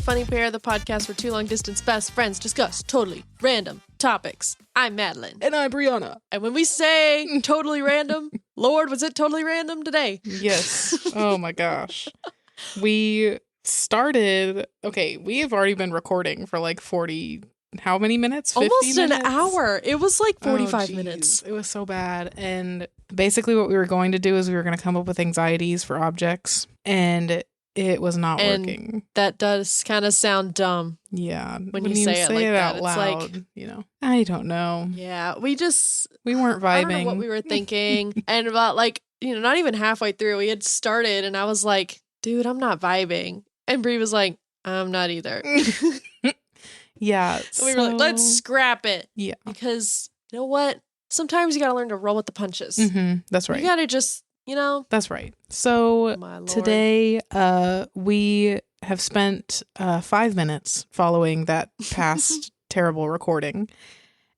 Funny Pair, the podcast where two long-distance best friends discuss totally random topics. I'm Madeline. And I'm Brianna. And when we say totally random, Lord, was it totally random today? Yes. Oh my gosh. We started, we have already been recording for like 40, how many minutes? 50 Almost minutes? an hour. It was like 45 minutes. It was so bad. And basically what we were going to do is we were going to come up with anxieties for objects. And it was not working. That does kind of sound dumb. Yeah. When you say it like that, out it's loud, like, you know, I don't know. Yeah, We weren't vibing. I don't know what we were thinking. And about not even halfway through, we had started and I was like, dude, I'm not vibing. And Brie was like, I'm not either. Yeah. So we were like, let's scrap it. Yeah. Because you know what? Sometimes you got to learn to roll with the punches. Mm-hmm. That's right. You got to just, That's right. So today we have spent 5 minutes following that past terrible recording.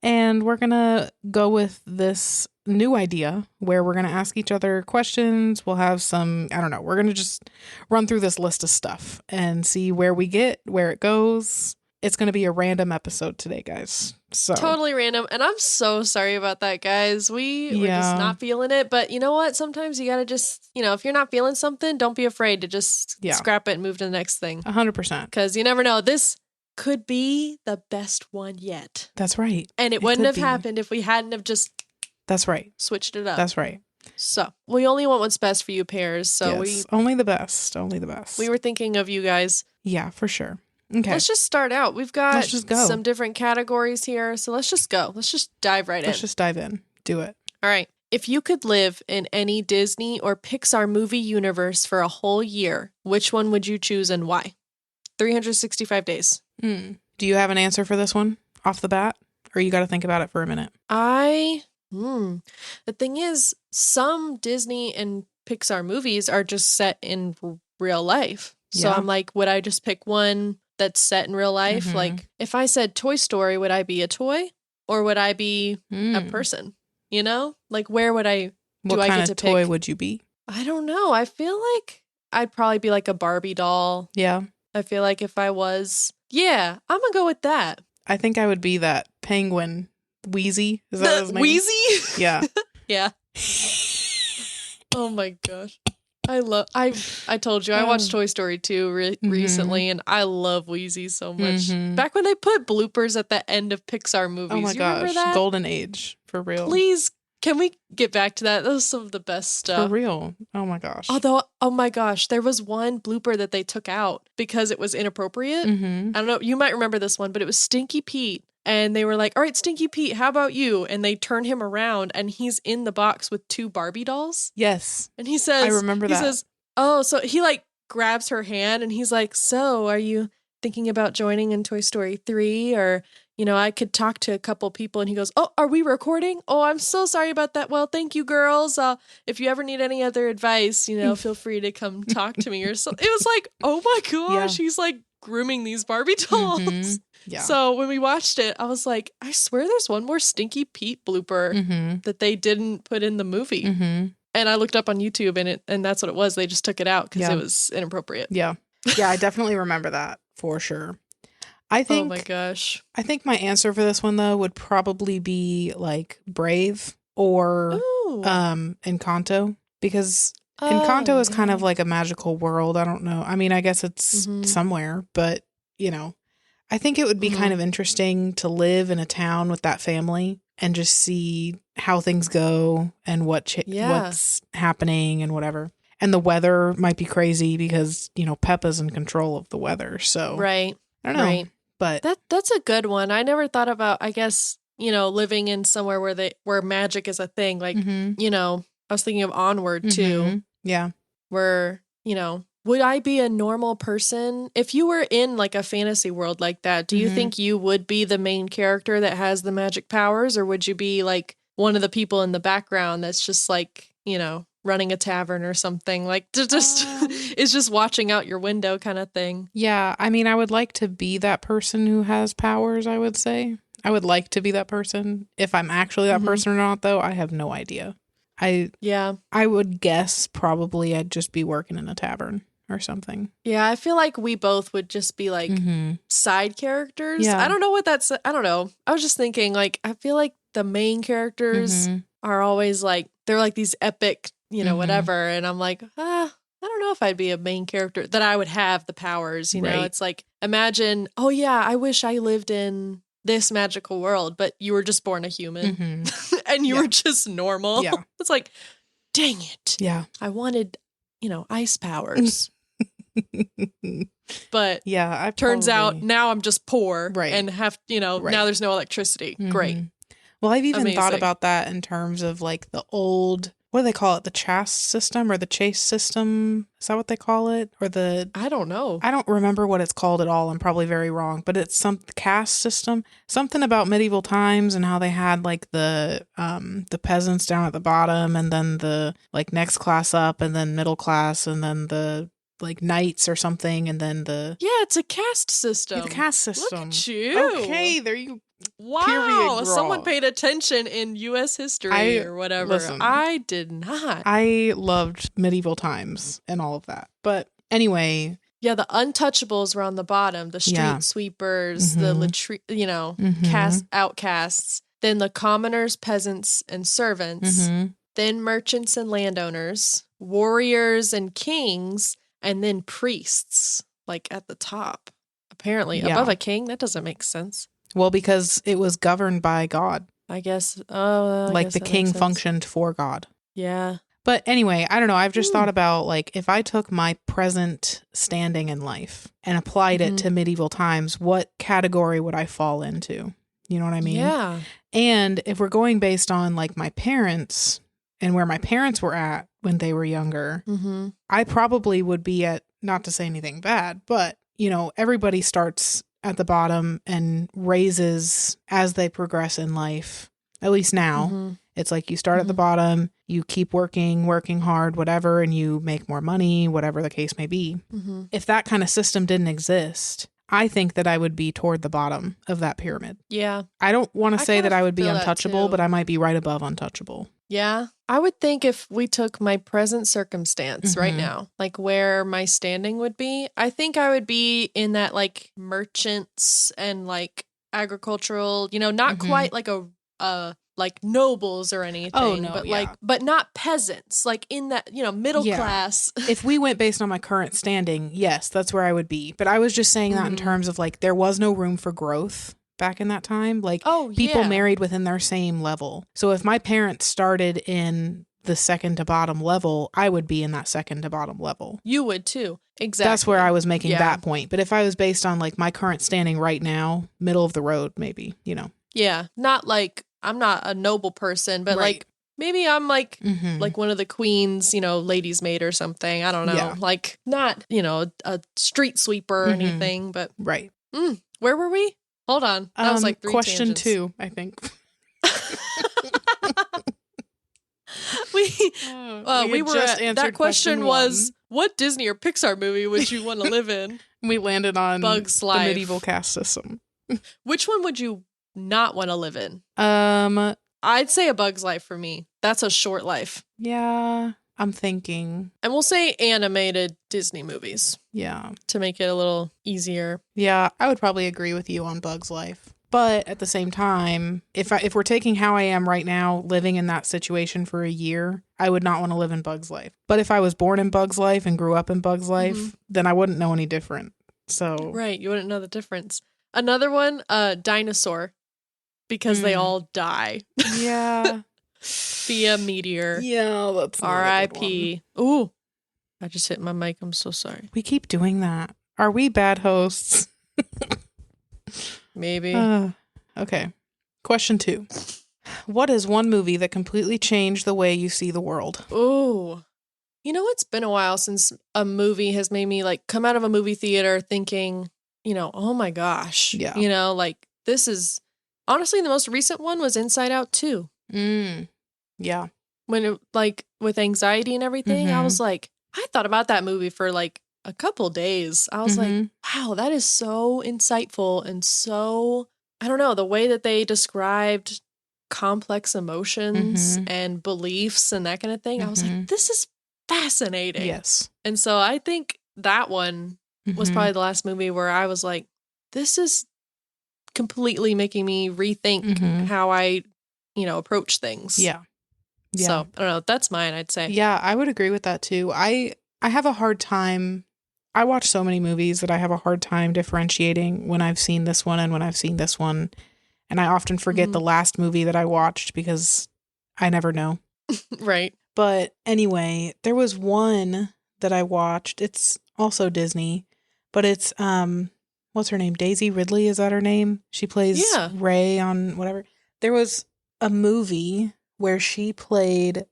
And we're going to go with this new idea where we're going to ask each other questions. We'll have some, we're going to just run through this list of stuff and see where we get, where it goes. It's going to be a random episode today, guys. So totally random. And I'm so sorry about that, guys. We're just not feeling it. But you know what? Sometimes you got to just, if you're not feeling something, don't be afraid to just scrap it and move to the next thing. 100%. Because you never know. This could be the best one yet. That's right. And it wouldn't have happened if we hadn't have just That's right. switched it up. That's right. So we only want what's best for you, pairs. So yes, only the best. Only the best. We were thinking of you guys. Yeah, for sure. Okay. Let's just start out. We've got some different categories here. So let's just go. Let's just dive right in. Let's just dive in. Do it. All right. If you could live in any Disney or Pixar movie universe for a whole year, which one would you choose and why? 365 days. Do you have an answer for this one off the bat? Or you got to think about it for a minute? The thing is, some Disney and Pixar movies are just set in real life. So I'm like, would I just pick one that's set in real life? Mm-hmm. Like, if I said Toy Story, would I be a toy or would I be a person? Like, where would I? What kind of toy would you be? I don't know. I feel like I'd probably be like a Barbie doll. Yeah. I feel like if I was, I'm gonna go with that. I think I would be that penguin, Wheezy. Is that his name? Wheezy? Yeah. Yeah. Oh my gosh. I told you, I watched Toy Story 2 recently, and I love Wheezy so much. Back when they put bloopers at the end of Pixar movies. Oh my gosh. Remember that? Golden age. For real. Please, can we get back to that? That was some of the best stuff. For real. Oh my gosh. Although, oh my gosh, there was one blooper that they took out because it was inappropriate. I don't know, you might remember this one, but it was Stinky Pete. And they were like, all right, Stinky Pete, how about you? And they turn him around and he's in the box with 2 Barbie dolls. Yes. And he says, I remember that. He says, oh, so he grabs her hand and he's like, so are you thinking about joining in Toy Story 3? Or, I could talk to a couple people. And he goes, oh, are we recording? Oh, I'm so sorry about that. Well, thank you, girls. If you ever need any other advice, feel free to come talk to me or something. It was like, oh my gosh, he's like grooming these Barbie dolls. Yeah. So when we watched it, I was like, I swear there's one more Stinky Pete blooper that they didn't put in the movie. And I looked up on YouTube and that's what it was. They just took it out because it was inappropriate. Yeah. Yeah, I definitely remember that for sure. I think, oh my gosh. I think my answer for this one though would probably be like Brave or Encanto, because Encanto is kind of like a magical world. I don't know. I mean, I guess it's somewhere, but I think it would be kind of interesting to live in a town with that family and just see how things go and what's happening and whatever. And the weather might be crazy because, Peppa's in control of the weather. So right. I don't know. Right. But that's a good one. I never thought about, I guess, living in somewhere where magic is a thing. Like, I was thinking of Onward too. Yeah. Where, would I be a normal person? If you were in like a fantasy world like that, do you think you would be the main character that has the magic powers? Or would you be like one of the people in the background that's just like, running a tavern or something? Like just is just watching out your window kind of thing. Yeah. I mean, I would like to be that person who has powers, I would say. I would like to be that person. If I'm actually that person or not, though, I have no idea. I would guess probably I'd just be working in a tavern. or something. Yeah, I feel like we both would just be like side characters. Yeah. I don't know what that's, I don't know. I was just thinking, like, I feel like the main characters are always like, they're like these epic, you know, whatever. And I'm like, I don't know if I'd be a main character, that I would have the powers, you know? It's like, imagine, oh yeah, I wish I lived in this magical world, but you were just born a human and you were just normal. Yeah. It's like, dang it. Yeah. I wanted, you know, ice powers. But yeah, turns out now I'm just poor and have, you know, now there's no electricity. Great. Well, I've even thought about that in terms of like the old, what do they call it? The chase system or the chase system? Is that what they call it? Or I don't know. I don't remember what it's called at all. I'm probably very wrong, but it's some caste system, something about medieval times and how they had like the peasants down at the bottom and then the like next class up and then middle class and then the like knights or something and then it's a caste system. The caste system. Look at you. Okay, there you wow, period, someone paid attention in U.S. history or whatever. Listen, I did not. I loved medieval times and all of that. But anyway. Yeah, the untouchables were on the bottom. The street sweepers, the you know, outcasts. Then the commoners, peasants, and servants. Then merchants and landowners. Warriors and kings. And then priests, like at the top. Apparently, above a king? That doesn't make sense. Well, because it was governed by God. I guess. Oh, like the king functioned for God. Yeah. But anyway, I don't know. I've just thought about like if I took my present standing in life and applied it to medieval times, what category would I fall into? You know what I mean? Yeah. And if we're going based on like my parents and where my parents were at when they were younger, I probably would be at, not to say anything bad, but, you know, everybody starts at the bottom and raises as they progress in life. At least now, it's like you start at the bottom, you keep working hard, whatever, and you make more money, whatever the case may be. If that kind of system didn't exist, I think that I would be toward the bottom of that pyramid. Yeah. I don't want to say that I would be untouchable, but I might be right above untouchable. Yeah. I would think if we took my present circumstance right now, like where my standing would be, I think I would be in that like merchants and like agricultural, you know, not quite like like nobles or anything. Oh, no, but like, but not peasants, like in that, you know, middle class. If we went based on my current standing, yes, that's where I would be. But I was just saying that in terms of like, there was no room for growth back in that time. Like people married within their same level. So if my parents started in the second to bottom level, I would be in that second to bottom level. You would too. Exactly. That's where I was making that point. But if I was based on like my current standing right now, middle of the road, maybe, you know. Yeah. Not like, I'm not a noble person, but like maybe I'm like like one of the queen's, you know, lady's maid or something. I don't know. Yeah. Like not, you know, a street sweeper or anything, but where were we? Hold on. That was like 3 question tangents. 2, I think. we were at, that question was, what Disney or Pixar movie would you want to live in? We landed on Bug's Life. The medieval caste system. Which one would you not want to live in? I'd say A Bug's Life for me. That's a short life. Yeah, I'm thinking. And we'll say animated Disney movies. Yeah. To make it a little easier. Yeah, I would probably agree with you on Bug's Life. But at the same time, if we're taking how I am right now, living in that situation for a year, I would not want to live in Bug's Life. But if I was born in Bug's Life and grew up in Bug's Life, then I wouldn't know any different. So right, you wouldn't know the difference. Another one, dinosaur, because they all die. Yeah. Via meteor. Yeah, that's R.I.P. Ooh, I just hit my mic. I'm so sorry. We keep doing that. Are we bad hosts? Maybe. Okay. Question 2. What is one movie that completely changed the way you see the world? Ooh. You know, it's been a while since a movie has made me like come out of a movie theater thinking, you know, oh my gosh. Yeah. You know, like this is honestly the most recent one was Inside Out 2. Yeah. When it, like with anxiety and everything, I was like, I thought about that movie for like a couple days. I was like, wow, that is so insightful and so, I don't know, the way that they described complex emotions and beliefs and that kind of thing. I was like, this is fascinating. Yes. And so I think that one was probably the last movie where I was like, this is completely making me rethink how I, approach things. Yeah. Yeah. So, I don't know. That's mine, I'd say. Yeah, I would agree with that too. I have a hard time. I watch so many movies that I have a hard time differentiating when I've seen this one and when I've seen this one. And I often forget the last movie that I watched because I never know. Right. But anyway, there was one that I watched. It's also Disney, but it's what's her name? Daisy Ridley, is that her name? She plays Ray on whatever. There was a movie where she played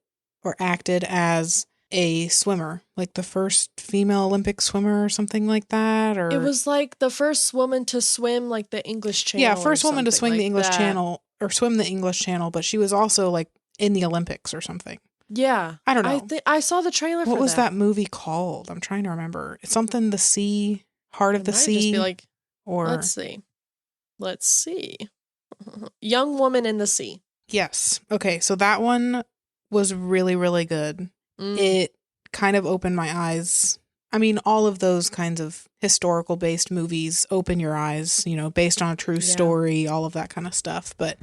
or acted as a swimmer, like the first female Olympic swimmer or something like that. Or it was like the first woman to swim like the English Channel. Yeah, first woman to swim the English Channel or swim the English Channel, but she was also like in the Olympics or something. Yeah. I don't know. I saw the trailer for that. What was that movie called? I'm trying to remember. It's something the sea, Heart of the Sea. Just be like, or Let's see. Young Woman in the Sea. Yes. Okay, so that one was really, really good. It kind of opened my eyes. I mean, all of those kinds of historical based movies open your eyes, based on a true story, all of that kind of stuff. But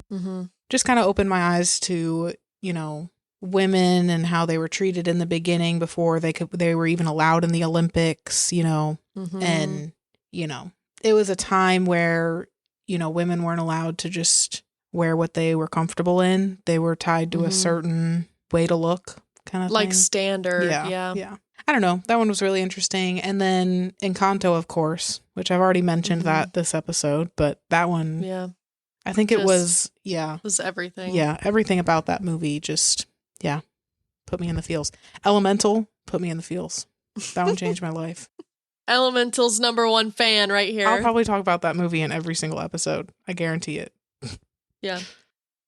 just kind of opened my eyes to, women and how they were treated in the beginning before they were even allowed in the Olympics, and, it was a time where, women weren't allowed to just wear what they were comfortable in. They were tied to a certain way to look kind of like thing. Standard. Yeah. I don't know. That one was really interesting. And then Encanto, of course, which I've already mentioned that this episode, but that one, I think it was everything. Yeah, everything about that movie just, put me in the feels. Elemental put me in the feels. That one changed my life. Elemental's #1 fan right here. I'll probably talk about that movie in every single episode. I guarantee it. Yeah.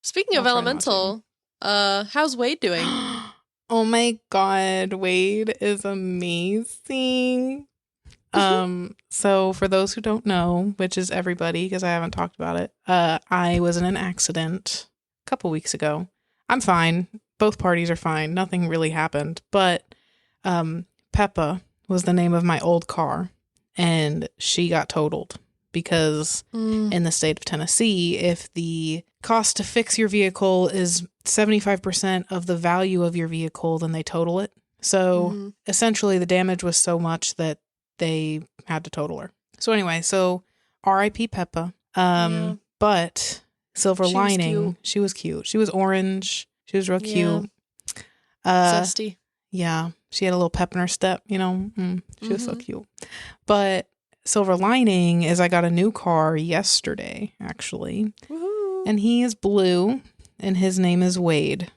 Speaking of Elemental, how's Wade doing? Oh my God, Wade is amazing. So for those who don't know, which is everybody, because I haven't talked about it, I was in an accident a couple weeks ago. I'm fine. Both parties are fine. Nothing really happened. But Peppa was the name of my old car, and she got totaled because in the state of Tennessee, if the cost to fix your vehicle is 75% of the value of your vehicle, then they total it. So essentially the damage was so much that they had to total her. So anyway, so R.I.P. Peppa. But silver lining, she was cute. She was orange. She was real cute. Zesty. Yeah. She had a little pep in her step, She was so cute. But silver lining is I got a new car yesterday, actually. Woohoo. And he is blue, and his name is Wade.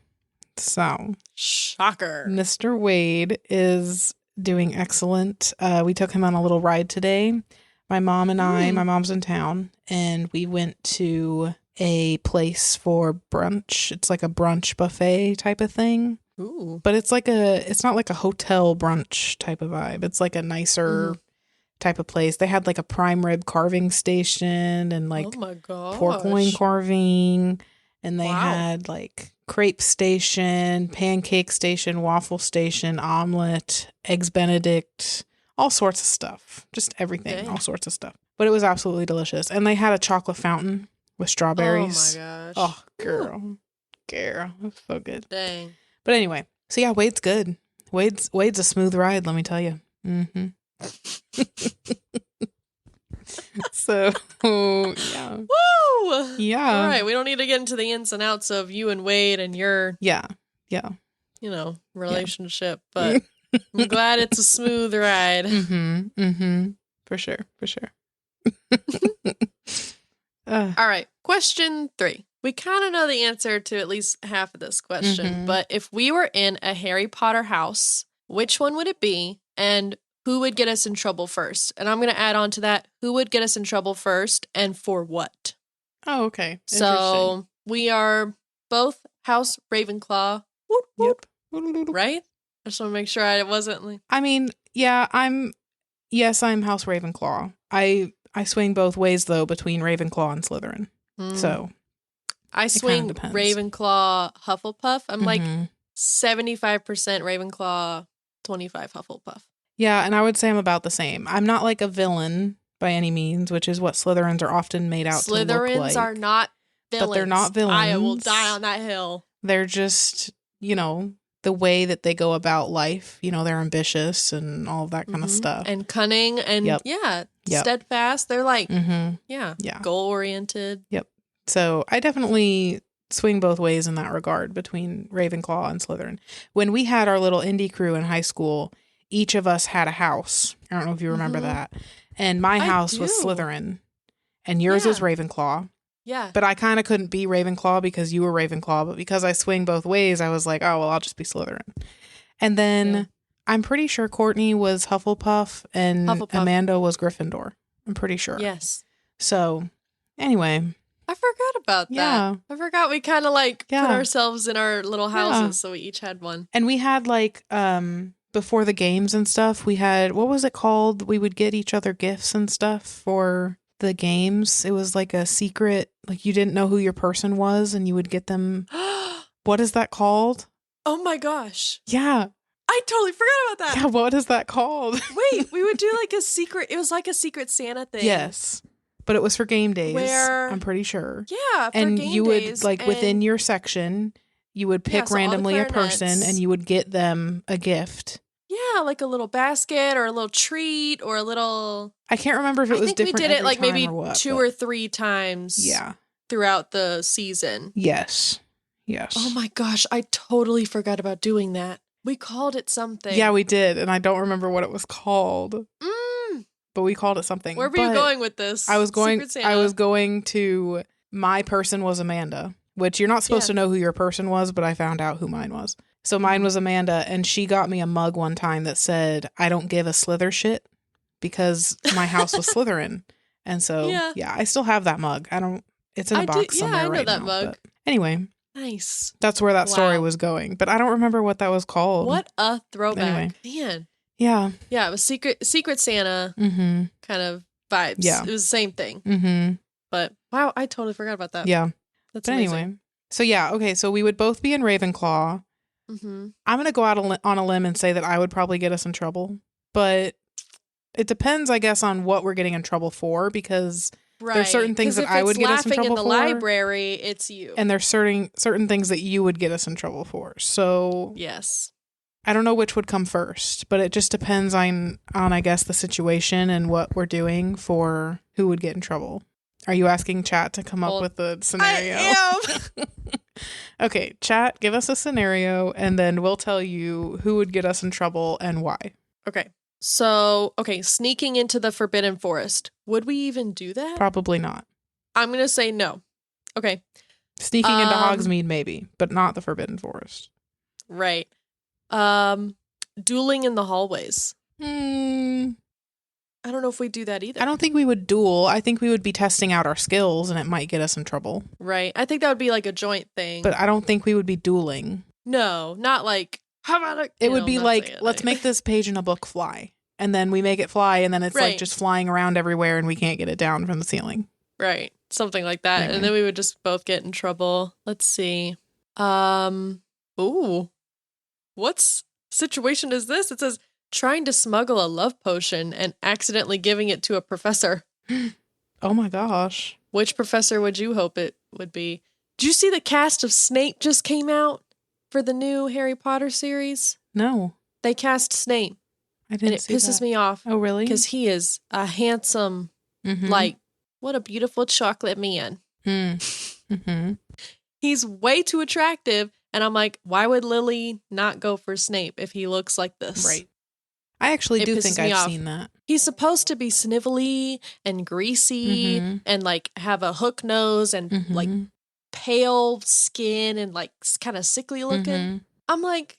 So, shocker. Mr. Wade is doing excellent. We took him on a little ride today. My mom and my mom's in town, and we went to a place for brunch. It's like a brunch buffet type of thing. Ooh. But it's not like a hotel brunch type of vibe. It's like a nicer type of place. They had like a prime rib carving station and like pork loin carving. And they had like crepe station, pancake station, waffle station, omelet, eggs Benedict, all sorts of stuff. Just everything, all sorts of stuff. But it was absolutely delicious. And they had a chocolate fountain with strawberries. Oh my gosh. Oh, girl. Girl. It was so good. Dang. But anyway, so yeah, Wade's good. Wade's a smooth ride, let me tell you. So, yeah. Woo! Yeah. All right, we don't need to get into the ins and outs of you and Wade and your relationship, but I'm glad it's a smooth ride. For sure. All right, question 3. We kind of know the answer to at least half of this question, but if we were in a Harry Potter house, which one would it be, and who would get us in trouble first? And I'm going to add on to that, who would get us in trouble first and for what? Oh, okay. So we are both House Ravenclaw. Whoop, whoop. Yep. Right? I just want to make sure I wasn't like... I mean, yeah, I'm House Ravenclaw. I swing both ways, though, between Ravenclaw and Slytherin. So... I swing Ravenclaw, Hufflepuff. I'm like 75% Ravenclaw, 25 Hufflepuff. Yeah, and I would say I'm about the same. I'm not like a villain by any means, which is what Slytherins are often made out to look like. Slytherins are not villains. But they're not villains. I will die on that hill. They're just, the way that they go about life. They're ambitious and all of that kind of stuff. And cunning and, steadfast. They're like, goal-oriented. Yep. So I definitely swing both ways in that regard between Ravenclaw and Slytherin. When we had our little indie crew in high school, each of us had a house. I don't know if you remember that. And my house was Slytherin. And yours was Ravenclaw. Yeah. But I kind of couldn't be Ravenclaw because you were Ravenclaw. But because I swing both ways, I was like, oh, well, I'll just be Slytherin. And then I'm pretty sure Courtney was Hufflepuff and Amanda was Gryffindor. I'm pretty sure. Yes. So, anyway. I forgot about that. Yeah. I forgot we kind of put ourselves in our little houses, so we each had one. And we had before the games and stuff, we had, what was it called? We would get each other gifts and stuff for the games. It was like a secret, you didn't know who your person was and you would get them. What is that called? Oh my gosh. Yeah. I totally forgot about that. Yeah, what is that called? Wait, we would do a secret, it was like a secret Santa thing. Yes. But it was for game days, I'm pretty sure. Yeah, for and game you days, would, within your section, you would pick randomly a person and you would get them a gift. Yeah, like a little basket or a little treat or a little... I can't remember if it was different. We did it maybe what, 2 or 3 times throughout the season. Yes. Yes. Oh my gosh, I totally forgot about doing that. We called it something. Yeah, we did. And I don't remember what it was called. But we called it something. Where were you going with this? I was going to, my person was Amanda, which you're not supposed to know who your person was, but I found out who mine was. So mine was Amanda, and she got me a mug one time that said, I don't give a Slither shit, because my house was Slytherin. And so, I still have that mug. It's in a box somewhere right now. I know that mug. But anyway. Nice. That's where that story was going. But I don't remember what that was called. What a throwback. Anyway. Man. Yeah. Yeah, it was Secret Santa kind of vibes. Yeah. It was the same thing. But wow, I totally forgot about that. Yeah. That's amazing. Anyway. So yeah, okay, so we would both be in Ravenclaw. I'm going to go out on a limb and say that I would probably get us in trouble. But it depends, I guess, on what we're getting in trouble for, because there's certain things that I would get us in trouble for. In the library, it's you. And there's certain things that you would get us in trouble for. So yes. I don't know which would come first, but it just depends on I guess the situation and what we're doing for who would get in trouble. Are you asking chat to come up with the scenario? I am. Okay, chat, give us a scenario and then we'll tell you who would get us in trouble and why. Okay. So, sneaking into the Forbidden Forest. Would we even do that? Probably not. I'm going to say no. Okay. Sneaking into Hogsmeade maybe, but not the Forbidden Forest. Right. Dueling in the hallways. I don't know if we do that either. I don't think we would duel. I think we would be testing out our skills and it might get us in trouble. Right. I think that would be like a joint thing. But I don't think we would be dueling. No, not like, how about it? It would be like, let's make this page in a book fly. And then we make it fly and then it's like just flying around everywhere and we can't get it down from the ceiling. Right. Something like that. Anyway. And then we would just both get in trouble. Let's see. Ooh. What situation is this? It says, trying to smuggle a love potion and accidentally giving it to a professor. Oh my gosh. Which professor would you hope it would be? Did you see the cast of Snape just came out for the new Harry Potter series? No. They cast Snape. I didn't see that. And it pisses me off. Oh, really? Because he is a handsome, what a beautiful chocolate man. He's way too attractive. And I'm like, why would Lily not go for Snape if he looks like this? Right. I actually do think I've seen that. He's supposed to be snivelly and greasy and like have a hook nose and like pale skin and like kind of sickly looking. I'm like,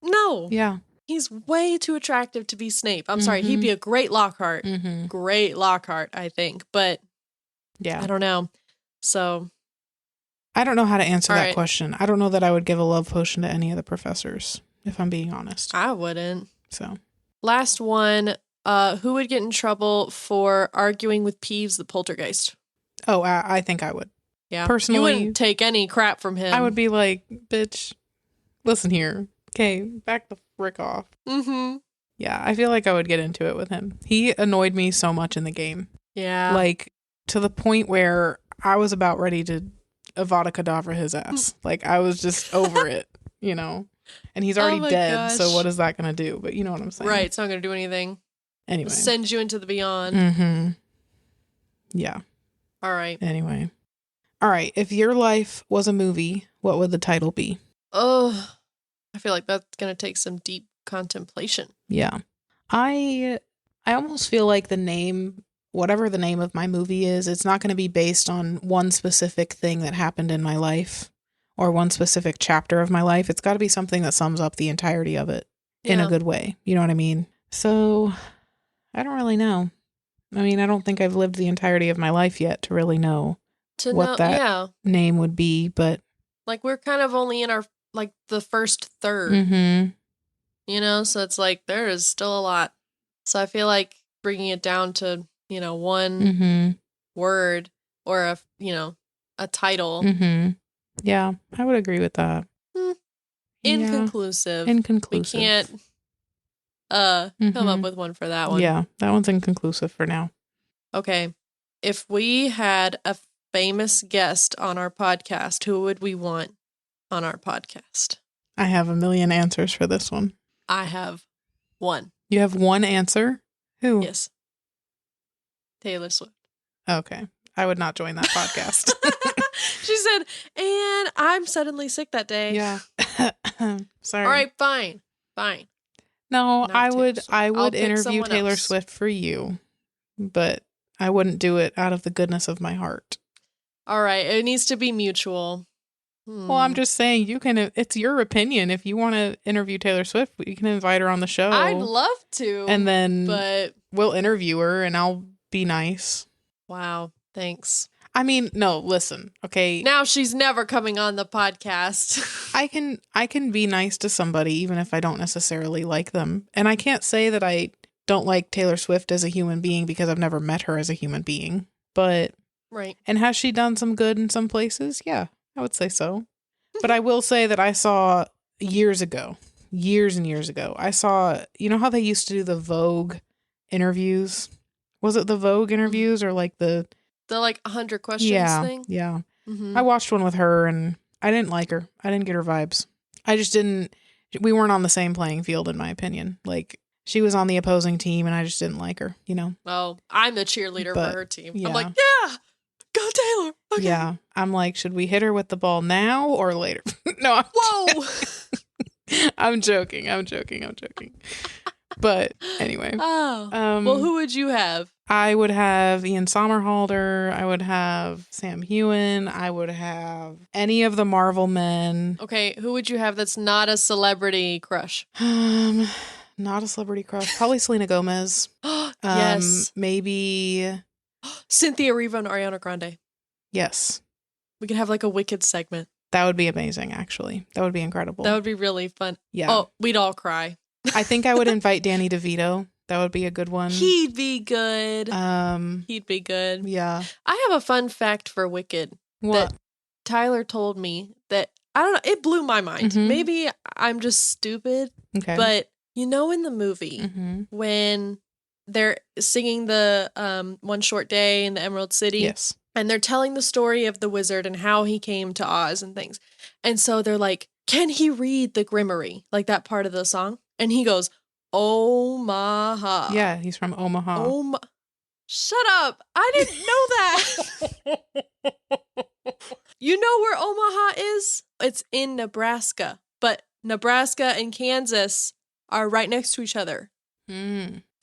no. Yeah. He's way too attractive to be Snape. I'm sorry. He'd be a great Lockhart. Great Lockhart, I think. But I don't know. So I don't know how to answer that question. I don't know that I would give a love potion to any of the professors, if I'm being honest. I wouldn't. So last one. Who would get in trouble for arguing with Peeves the poltergeist? Oh, I think I would. Yeah. Personally, you wouldn't take any crap from him. I would be like, bitch, listen here. Okay, back the frick off. Yeah, I feel like I would get into it with him. He annoyed me so much in the game. Yeah. Like, to the point where I was about ready to Avada Kedavra his ass. Like, I was just over it, you know? And he's already dead, gosh. so what is that going to do? But you know what I'm saying. Right, it's not going to do anything. Anyway. It'll send you into the beyond. Mm-hmm. Yeah. All right. Anyway. All right, if your life was a movie, what would the title be? Oh, I feel like that's going to take some deep contemplation. Yeah. I almost feel like the name, whatever the name of my movie is, it's not going to be based on one specific thing that happened in my life or one specific chapter of my life. It's got to be something that sums up the entirety of it in a good way. You know what I mean? So, I don't really know. I mean, I don't think I've lived the entirety of my life yet to really know that name would be, but... Like, we're kind of only in our, like, the first third. Mm-hmm. You know, so it's like there is still a lot. So I feel like bringing it down to, one word or a title. Mm-hmm. Yeah, I would agree with that. Inconclusive. Yeah. Inconclusive. We can't come up with one for that one. Yeah, that one's inconclusive for now. Okay. If we had a famous guest on our podcast, who would we want on our podcast? I have a million answers for this one. I have one. You have one answer? Who? Yes. Taylor Swift. Okay. I would not join that podcast. She said, and I'm suddenly sick that day. Yeah. Sorry. All right, fine. No, I would interview Taylor Swift for you, but I wouldn't do it out of the goodness of my heart. All right. It needs to be mutual. Well, I'm just saying it's your opinion. If you want to interview Taylor Swift, you can invite her on the show. I'd love to. And then but we'll interview her and I'll be nice. Wow. Thanks. I mean, no, listen, okay. Now she's never coming on the podcast. I can be nice to somebody even if I don't necessarily like them. And I can't say that I don't like Taylor Swift as a human being because I've never met her as a human being. But right. And has she done some good in some places? Yeah. I would say so. But I will say that I saw years and years ago, I saw, you know how they used to do the Vogue interviews? Was it the Vogue interviews or like the like 100 questions thing? Yeah. Mm-hmm. I watched one with her and I didn't like her. I didn't get her vibes. We weren't on the same playing field in my opinion. Like she was on the opposing team and I just didn't like her, you know? Oh, I'm the cheerleader for her team. Yeah. I'm like, yeah. Go Taylor. Okay. Yeah. I'm like, should we hit her with the ball now or later? No. Whoa. I'm joking. But anyway. Oh. Well, who would you have? I would have Ian Somerhalder. I would have Sam Heughan. I would have any of the Marvel men. Okay. Who would you have that's not a celebrity crush? Not a celebrity crush. Probably Selena Gomez. Yes. Maybe Cynthia Erivo and Ariana Grande. Yes. We could have like a Wicked segment. That would be amazing, actually. That would be incredible. That would be really fun. Yeah. Oh, we'd all cry. I think I would invite Danny DeVito. That would be a good one. He'd be good. He'd be good. Yeah. I have a fun fact for Wicked. What? That Tyler told me that, I don't know, it blew my mind. Mm-hmm. Maybe I'm just stupid. Okay. But in the movie, when they're singing the One Short Day in the Emerald City. Yes. And they're telling the story of the wizard and how he came to Oz and things. And so they're like, can he read the Grimmery? Like that part of the song? And he goes, Omaha. Yeah, he's from Omaha. Shut up. I didn't know that. You know where Omaha is? It's in Nebraska. But Nebraska and Kansas are right next to each other.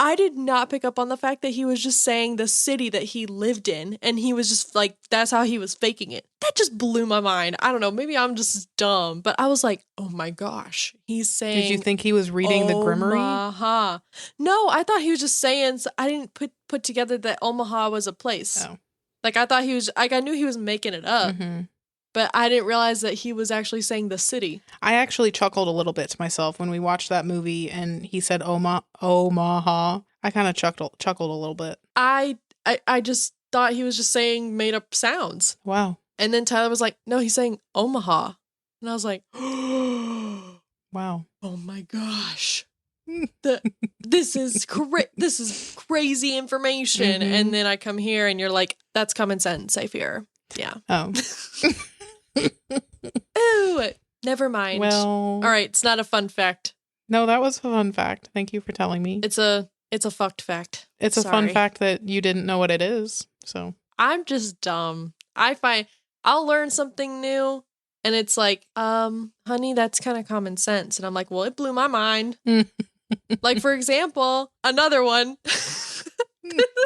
I did not pick up on the fact that he was just saying the city that he lived in, and he was just like, that's how he was faking it. That just blew my mind. I don't know, maybe I'm just dumb, but I was like, oh my gosh, he's saying. Did you think he was reading the Grimmery? Omaha. No, I thought he was just saying, I didn't put together that Omaha was a place. Oh. Like I thought he was, like I knew he was making it up. But I didn't realize that he was actually saying the city. I actually chuckled a little bit to myself when we watched that movie and he said Omaha. I kind of chuckled a little bit. I just thought he was just saying made up sounds. Wow. And then Tyler was like, no, he's saying Omaha. And I was like, wow. Oh my gosh. this is crazy information. Mm-hmm. And then I come here and you're like, that's common sense, I fear. Yeah. Oh. Ooh, never mind. Well. All right, it's not a fun fact. No, that was a fun fact. Thank you for telling me. It's a fucked fact. It's a fun fact that you didn't know what it is. So I'm just dumb. I'll learn something new and it's like, honey, that's kind of common sense. And I'm like, well, it blew my mind. Like, for example, another one.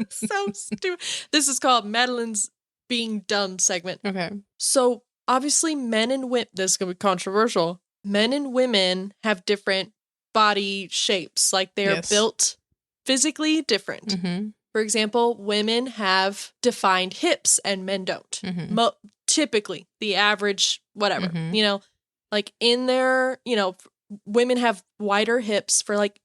So stupid. This is called Madeline's Being Dumb segment. Okay. So obviously men and women, this is going to be controversial. Men and women have different body shapes. Like they're built physically different. Mm-hmm. For example, women have defined hips and men don't. Mm-hmm. Typically, the average, whatever, like in their, women have wider hips for like,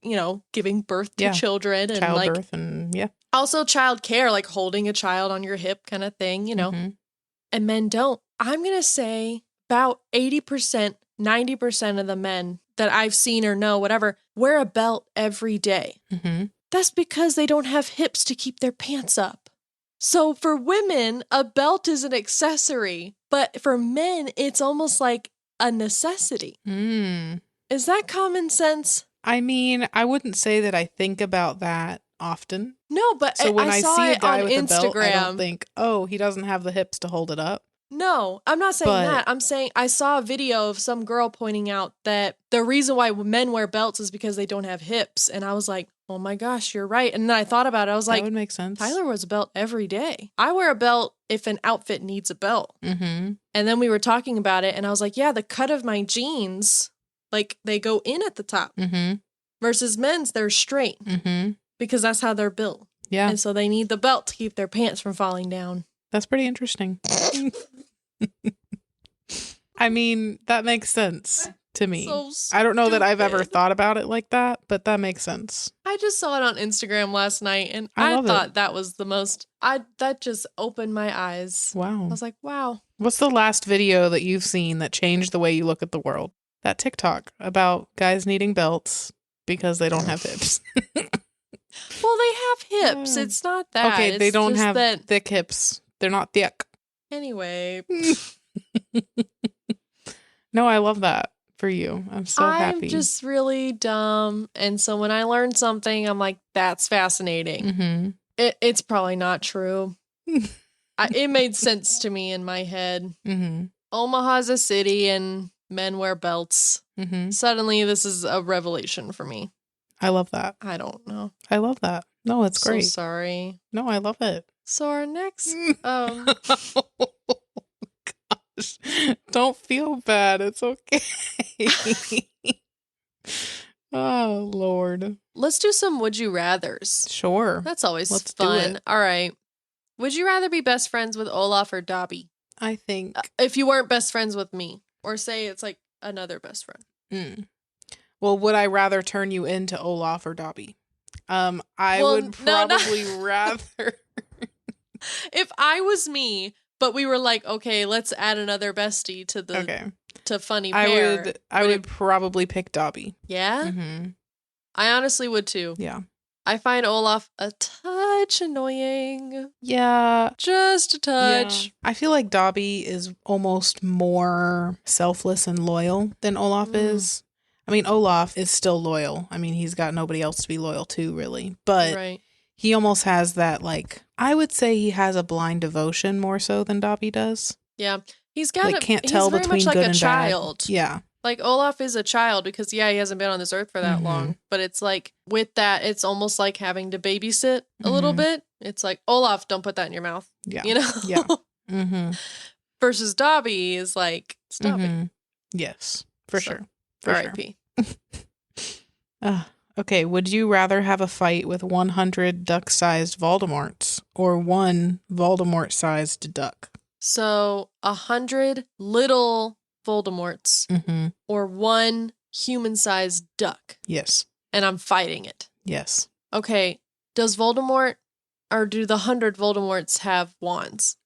giving birth to children and childbirth like, and also child care, like holding a child on your hip kind of thing, Mm-hmm. And men don't. I'm going to say about 80%, 90% of the men that I've seen or know, whatever, wear a belt every day. Mm-hmm. That's because they don't have hips to keep their pants up. So for women, a belt is an accessory, but for men, it's almost like a necessity. Mm. Is that common sense? I mean, I wouldn't say that I think about that often. No, but so when I saw see a it guy on with Instagram. A belt, I don't think, oh, he doesn't have the hips to hold it up. No, I'm not saying that. I'm saying I saw a video of some girl pointing out that the reason why men wear belts is because they don't have hips. And I was like, oh my gosh, you're right. And then I thought about it. I was like, that would make sense. Tyler wears a belt every day. I wear a belt if an outfit needs a belt. Mm-hmm. And then we were talking about it and I was like, yeah, the cut of my jeans, like they go in at the top versus men's, they're straight because that's how they're built. Yeah. And so they need the belt to keep their pants from falling down. That's pretty interesting. I mean, that makes sense to me. So I don't know that I've ever thought about it like that, but that makes sense. I just saw it on Instagram last night and I thought that was the most, that just opened my eyes. Wow. I was like, wow. What's the last video that you've seen that changed the way you look at the world? That TikTok about guys needing belts because they don't have hips. Well, they have hips. It's not that. Okay, they don't have that... thick hips. They're not thick. Anyway. No, I love that for you. I'm so happy. I'm just really dumb. And so when I learn something, I'm like, that's fascinating. Mm-hmm. It's probably not true. It made sense to me in my head. Mm-hmm. Omaha's a city and men wear belts. Mm-hmm. Suddenly, this is a revelation for me. I love that. I don't know. I love that. No, it's great. So sorry. No, I love it. So our next... Oh, gosh. Don't feel bad. It's okay. Oh, Lord. Let's do some Would You Rathers. Sure. That's always fun. All right. Would you rather be best friends with Olaf or Dobby? I think... if you weren't best friends with me. Or say it's like another best friend. Mm. Well, would I rather turn you into Olaf or Dobby? I would probably rather... If I was me, but we were like, okay, let's add another bestie to the to funny pair. I would probably pick Dobby. Yeah? Mm-hmm. I honestly would too. Yeah. I find Olaf a touch annoying. Yeah. Just a touch. Yeah. I feel like Dobby is almost more selfless and loyal than Olaf is. I mean, Olaf is still loyal. I mean, he's got nobody else to be loyal to, really. But he almost has that, like, I would say he has a blind devotion more so than Dobby does. Yeah. He's got can't tell very between much like good a and child. Bad. Yeah. Like, Olaf is a child because, he hasn't been on this earth for that long. But it's like, with that, it's almost like having to babysit a little bit. It's like, Olaf, don't put that in your mouth. Yeah. You know? Yeah. Versus Dobby is like, stop it. Yes, for sure. R.I.P. Okay, would you rather have a fight with 100 duck-sized Voldemorts or one Voldemort-sized duck? So, 100 little Voldemorts or one human-sized duck. Yes. And I'm fighting it. Yes. Okay, does Voldemort, or do the 100 Voldemorts have wands?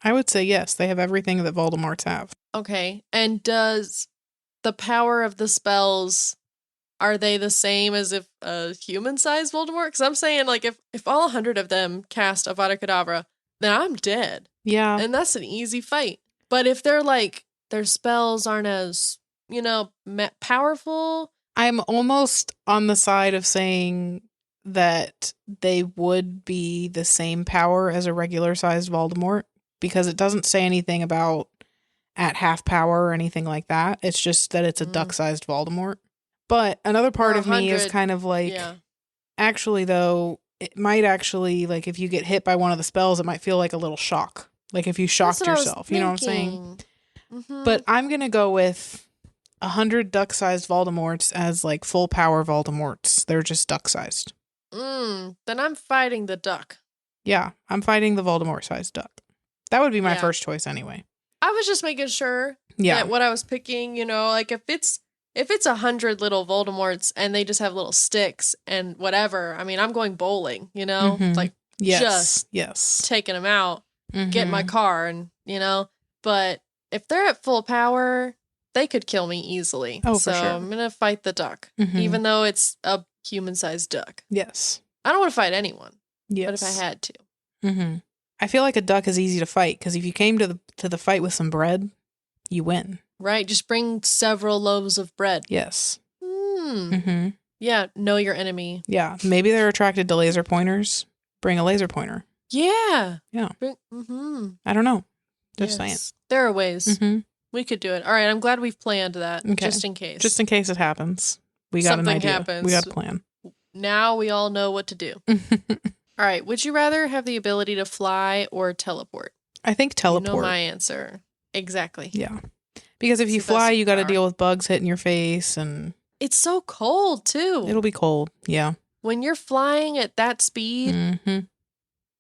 I would say yes. They have everything that Voldemorts have. Okay, and does the power of the spells, are they the same as if a human-sized Voldemort? Because I'm saying, like, if all 100 of them cast Avada Kedavra, then I'm dead. Yeah. And that's an easy fight. But if they're like, their spells aren't as, powerful. I'm almost on the side of saying that they would be the same power as a regular-sized Voldemort, because it doesn't say anything about at half power or anything like that. It's just that it's a duck-sized Voldemort. But another part of me is kind of like, actually, though, it might actually, like, if you get hit by one of the spells, it might feel like a little shock. Like if you shocked yourself, you know what I'm saying? Mm-hmm. But I'm going to go with 100 duck-sized Voldemorts as, like, full power Voldemorts. They're just duck-sized. Then I'm fighting the duck. Yeah, I'm fighting the Voldemort-sized duck. That would be my first choice anyway. I was just making sure that what I was picking, like if it's 100 little Voldemorts and they just have little sticks and whatever, I mean, I'm going bowling, like just taking them out, get my car and, but if they're at full power, they could kill me easily. Oh, so for sure. I'm going to fight the duck, even though it's a human-sized duck. Yes. I don't want to fight anyone. Yes. But if I had to. Mm-hmm. I feel like a duck is easy to fight because if you came to the fight with some bread, you win. Right. Just bring several loaves of bread. Yes. Mm-hmm. Yeah. Know your enemy. Yeah. Maybe they're attracted to laser pointers. Bring a laser pointer. Yeah. Yeah. I don't know. Just saying. There are ways. We could do it. All right. I'm glad we've planned that just in case. Just in case it happens. We got an idea. Happens. We got a plan. Now we all know what to do. All right. Would you rather have the ability to fly or teleport? I think teleport. You know my answer. Exactly. Yeah. Because if you fly, you got to deal with bugs hitting your face and... It's so cold, too. It'll be cold. Yeah. When you're flying at that speed,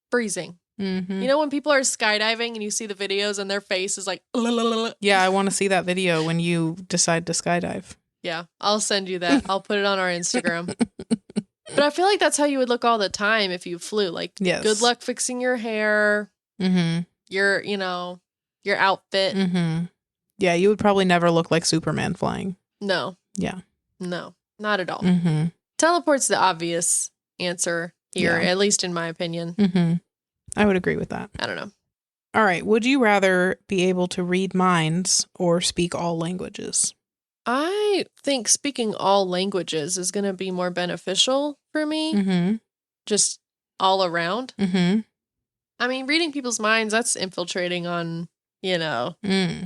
freezing. You know when people are skydiving and you see the videos and their face is like... Yeah, I want to see that video when you decide to skydive. Yeah, I'll send you that. I'll put it on our Instagram. But I feel like that's how you would look all the time if you flew. Like, good luck fixing your hair, your outfit. Yeah, you would probably never look like Superman flying. No. Yeah. No, not at all. Teleport's the obvious answer here, at least in my opinion. I would agree with that. I don't know. All right. Would you rather be able to read minds or speak all languages? I think speaking all languages is going to be more beneficial for me. Just all around. I mean, reading people's minds, that's infiltrating on,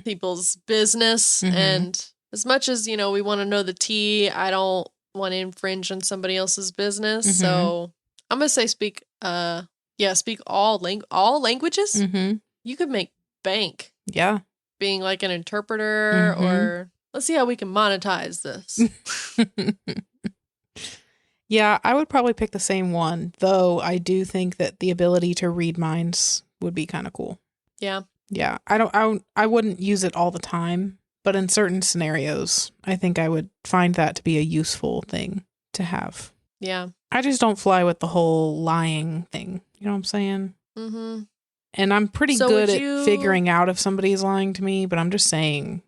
people's business. And as much as, we want to know the tea, I don't want to infringe on somebody else's business. So I'm going to say speak all languages. You could make bank. Yeah. Being like an interpreter or... Let's see how we can monetize this. Yeah, I would probably pick the same one, though I do think that the ability to read minds would be kind of cool. Yeah. Yeah, I wouldn't use it all the time, but in certain scenarios, I think I would find that to be a useful thing to have. Yeah. I just don't fly with the whole lying thing. You know what I'm saying? And I'm pretty good at figuring out if somebody's lying to me, but I'm just saying,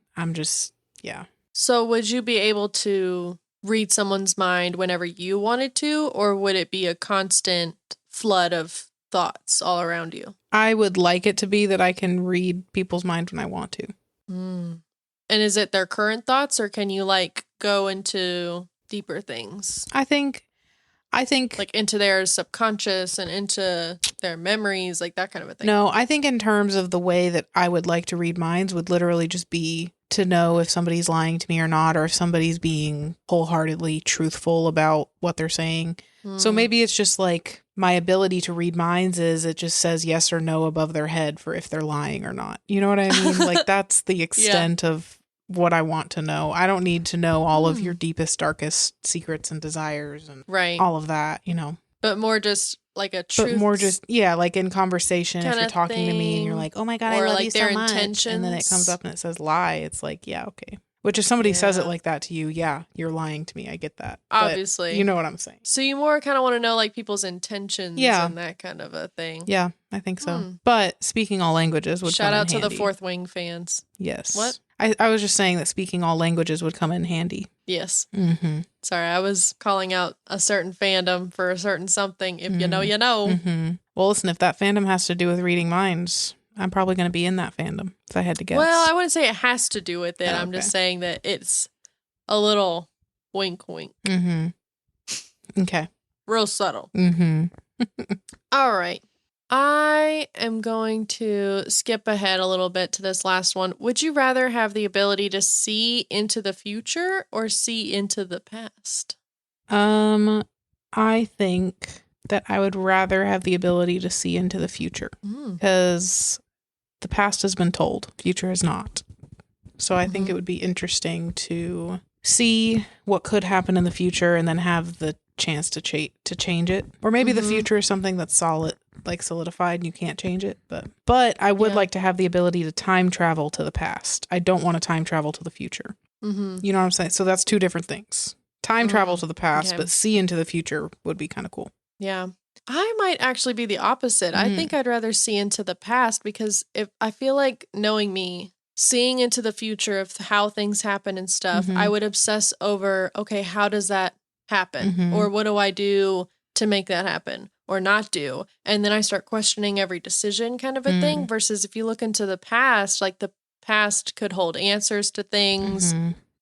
yeah. So would you be able to read someone's mind whenever you wanted to, or would it be a constant flood of thoughts all around you? I would like it to be that I can read people's mind when I want to. And is it their current thoughts, or can you like go into deeper things? I think like into their subconscious and into their memories, like that kind of a thing. No, I think in terms of the way that I would like to read minds would literally just be to know if somebody's lying to me or not, or if somebody's being wholeheartedly truthful about what they're saying. So maybe it's just like my ability to read minds is it just says yes or no above their head for if they're lying or not. You know what I mean? Like that's the extent of what I want to know. I don't need to know all of your deepest, darkest secrets and desires and all of that, But more just like a truth. But more just, like in conversation, if you're talking to me and you're like, oh my God, I love you so much. And then it comes up and it says lie. It's like, yeah, okay. Which if somebody says it like that to you, you're lying to me. I get that. Obviously. But you know what I'm saying. So you more kind of want to know like people's intentions and that kind of a thing. Yeah, I think so. But speaking all languages would Shout come out in to handy. the Fourth Wing fans. Yes. What? I was just saying that speaking all languages would come in handy. Yes. Mm-hmm. Sorry, I was calling out a certain fandom for a certain something. If you know, you know. Mm-hmm. Well, listen, if that fandom has to do with reading minds, I'm probably going to be in that fandom if I had to guess. Well, I wouldn't say it has to do with it. Oh, I'm just saying that it's a little wink wink. Mm-hmm. Okay. Real subtle. Mm-hmm. All right. I am going to skip ahead a little bit to this last one. Would you rather have the ability to see into the future or see into the past? I think that I would rather have the ability to see into the future because the past has been told, future is not. So I think it would be interesting to see what could happen in the future and then have the chance to change it. Or maybe the future is something that's solid, like solidified and you can't change it. But I would like to have the ability to time travel to the past. I don't want to time travel to the future. Mm-hmm. You know what I'm saying? So that's two different things. Time travel to the past, but see into the future would be kind of cool. Yeah. I might actually be the opposite. I think I'd rather see into the past because if I feel like knowing me, seeing into the future of how things happen and stuff, I would obsess over, okay, how does that happen? Or what do I do to make that happen or not do? And then I start questioning every decision kind of a thing versus if you look into the past, like the past could hold answers to things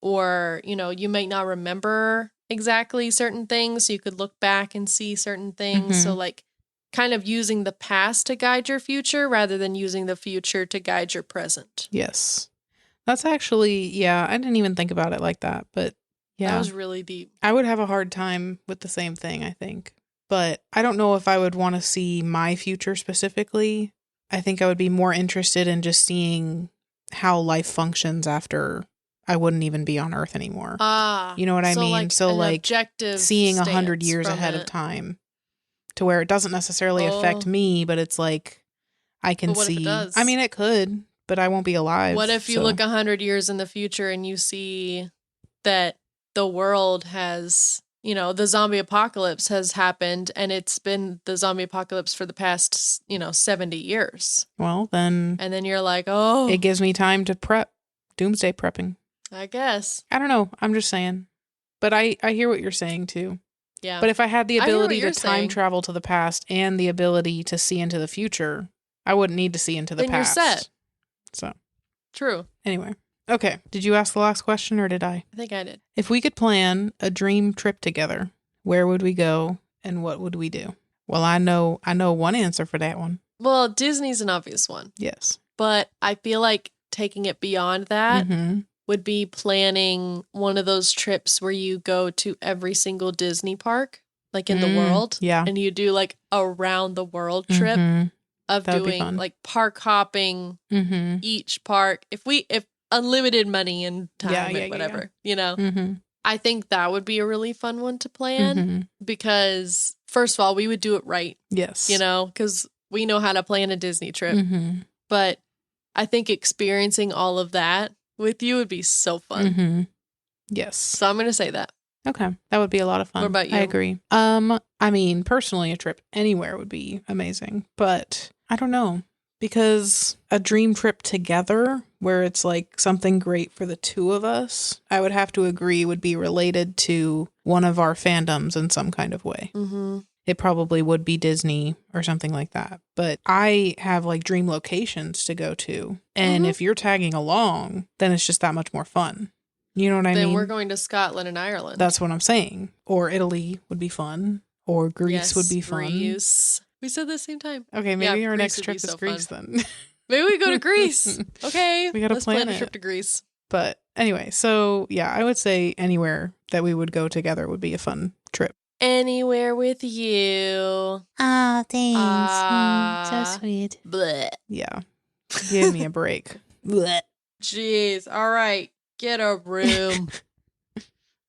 or, you know, you might not remember exactly certain things. So you could look back and see certain things. So like kind of using the past to guide your future rather than using the future to guide your present. Yes. That's actually, I didn't even think about it like that, but yeah. That was really deep. I would have a hard time with the same thing, I think. But I don't know if I would want to see my future specifically. I think I would be more interested in just seeing how life functions after I wouldn't even be on Earth anymore. You know what I mean? Like so like objective seeing 100 years ahead of time to where it doesn't necessarily affect me, but it's like I can see. If it does? I mean, it could, but I won't be alive. What if you look 100 years in the future and you see that the world has, you know, the zombie apocalypse has happened and it's been the zombie apocalypse for the past, 70 years. Well, then. And then you're like, oh. It gives me time to prep. Doomsday prepping. I guess. I don't know. I'm just saying. But I hear what you're saying too. Yeah. But if I had the ability to time travel to the past and the ability to see into the future, I wouldn't need to see into the past. Then you're set. So. True. Anyway. Okay. Did you ask the last question or did I? I think I did. If we could plan a dream trip together, where would we go and what would we do? Well, I know one answer for that one. Well, Disney's an obvious one. Yes. But I feel like taking it beyond that would be planning one of those trips where you go to every single Disney park, like in the world. Yeah. And you do like a round the world trip of doing like park hopping each park. If unlimited money and time and whatever, you know, I think that would be a really fun one to plan because first of all, we would do it right. Yes. You know, because we know how to plan a Disney trip, but I think experiencing all of that with you would be so fun. Yes. So I'm going to say that. Okay. That would be a lot of fun. What about you? I agree. I mean, personally, a trip anywhere would be amazing, but I don't know because a dream trip together where it's like something great for the two of us, I would have to agree would be related to one of our fandoms in some kind of way. It probably would be Disney or something like that. But I have like dream locations to go to. And if you're tagging along, then it's just that much more fun. You know what I mean? Then we're going to Scotland and Ireland. That's what I'm saying. Or Italy would be fun. Or Greece would be fun. Greece. We said the same time. Okay, maybe our next trip is Greece then. Maybe we go to Greece. Okay. We gotta plan a trip to Greece. But anyway, so yeah, I would say anywhere that we would go together would be a fun trip. Anywhere with you. Ah, thanks. So sweet. Bleh. Yeah. Give me a break. Bleh. Jeez. All right. Get a room.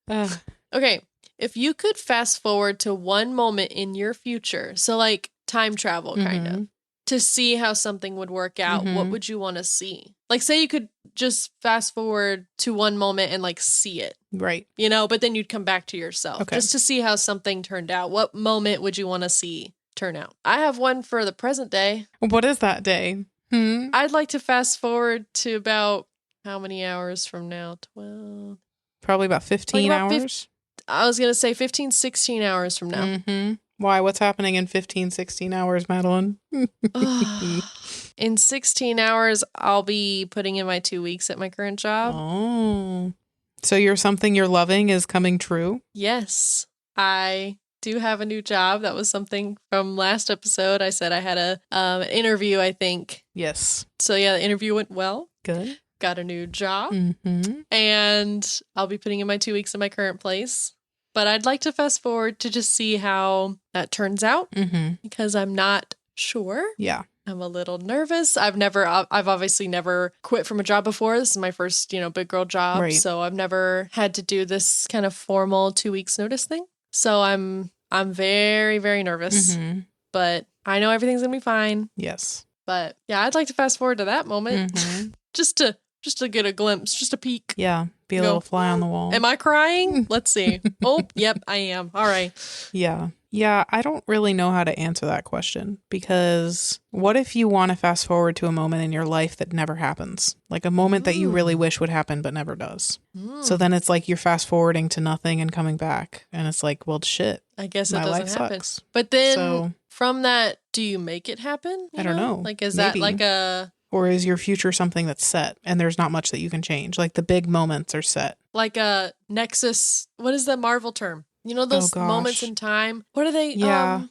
Okay. If you could fast forward to one moment in your future, so like time travel kind of, to see how something would work out, what would you want to see? Like say you could just fast forward to one moment and like see it. Right. You know, but then you'd come back to yourself just to see how something turned out. What moment would you want to see turn out? I have one for the present day. What is that day? I'd like to fast forward to about, how many hours from now? 12. Probably about 15 Like about hours. I was going to say 15, 16 hours from now. Mm-hmm. Why? What's happening in 15, 16 hours, Madeline? In 16 hours, I'll be putting in my 2 weeks at my current job. Oh. So something you're loving is coming true? Yes. I do have a new job. That was something from last episode. I said I had a interview, I think. Yes. So yeah, the interview went well. Good. Got a new job. Mm-hmm. And I'll be putting in my 2 weeks in my current place. But I'd like to fast forward to just see how that turns out because I'm not sure. Yeah. I'm a little nervous. I've obviously never quit from a job before. This is my first, big girl job. Right. So I've never had to do this kind of formal 2 weeks notice thing. So I'm very, very nervous, but I know everything's going to be fine. Yes. But yeah, I'd like to fast forward to that moment just to get a glimpse, just a peek. Yeah. Be a little fly on the wall. Am I crying? Let's see. Oh, yep, I am. All right. Yeah. Yeah, I don't really know how to answer that question because what if you want to fast forward to a moment in your life that never happens? Like a moment that you really wish would happen but never does. So then it's like you're fast forwarding to nothing and coming back. And it's like, well, shit. I guess it my doesn't life happen. Sucks. But then from that, do you make it happen? I don't know. Like, is Maybe. that like a... Or is your future something that's set and there's not much that you can change? Like the big moments are set. Like a nexus. What is the Marvel term? You know those moments in time? What are they? Yeah.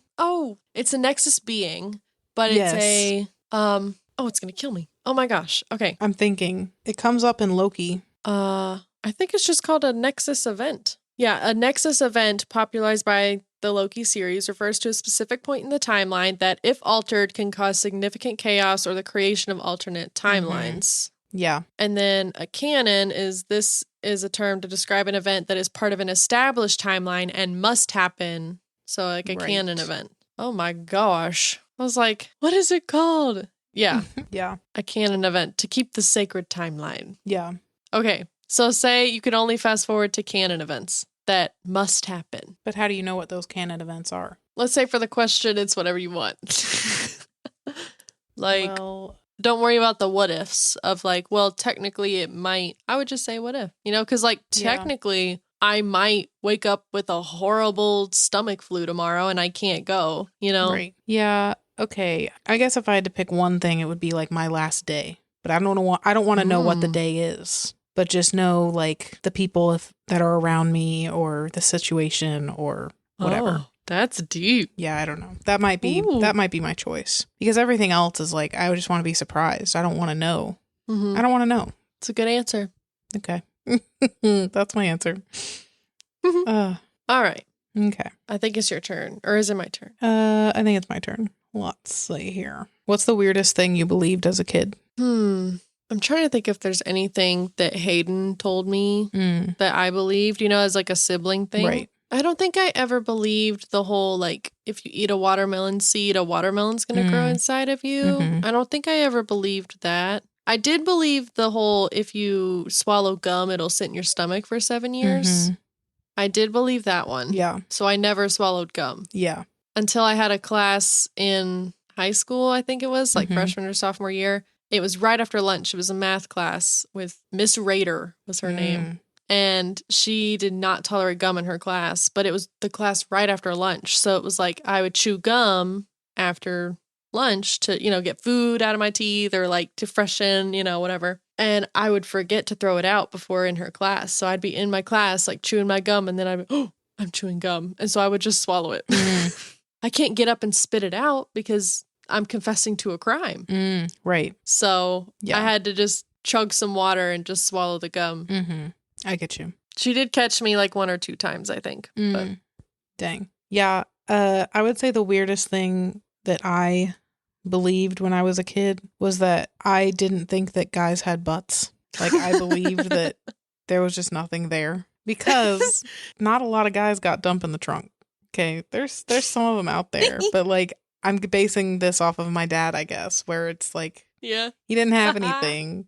It's a nexus being, but it's a... it's going to kill me. Oh my gosh. Okay. I'm thinking. It comes up in Loki. I think it's just called a nexus event. Yeah, a nexus event popularized by the Loki series refers to a specific point in the timeline that, if altered, can cause significant chaos or the creation of alternate timelines. Yeah. And then a canon is a term to describe an event that is part of an established timeline and must happen. So like a canon event. Oh my gosh. I was like, what is it called? Yeah. Yeah. A canon event to keep the sacred timeline. Yeah. Okay. So say you could only fast forward to canon events that must happen. But how do you know what those canon events are? Let's say for the question, it's whatever you want. Like, don't worry about the what ifs of like, well, technically it might. I would just say what if, because like technically I might wake up with a horrible stomach flu tomorrow and I can't go, Right. Yeah. Okay. I guess if I had to pick one thing, it would be like my last day. But I don't want to know what the day is. But just know like the people that are around me or the situation or whatever. Oh, that's deep. Yeah, I don't know. That might be my choice. Because everything else is like, I just want to be surprised. I don't want to know. I don't want to know. It's a good answer. Okay. That's my answer. All right. Okay. I think it's your turn. Or is it my turn? I think it's my turn. Let's see here. What's the weirdest thing you believed as a kid? I'm trying to think if there's anything that Hayden told me that I believed, as like a sibling thing. Right. I don't think I ever believed the whole, like, if you eat a watermelon seed, a watermelon's going to grow inside of you. I don't think I ever believed that. I did believe the whole, if you swallow gum, it'll sit in your stomach for 7 years. I did believe that one. Yeah. So I never swallowed gum. Yeah. Until I had a class in high school, I think it was, like freshman or sophomore year. It was right after lunch. It was a math class with Miss Rader was her name. And she did not tolerate gum in her class, but it was the class right after lunch. So it was like I would chew gum after lunch to, get food out of my teeth or like to freshen, whatever. And I would forget to throw it out before in her class. So I'd be in my class like chewing my gum and then I'd be, oh, I'm chewing gum. And so I would just swallow it. I can't get up and spit it out because I'm confessing to a crime. Right. So I had to just chug some water and just swallow the gum. I get you. She did catch me like 1 or 2 times, I think. But. Dang. Yeah. I would say the weirdest thing that I believed when I was a kid was that I didn't think that guys had butts. Like I believed that there was just nothing there because not a lot of guys got dumped in the trunk. Okay. There's some of them out there, but like I'm basing this off of my dad, I guess, where it's like, he didn't have anything.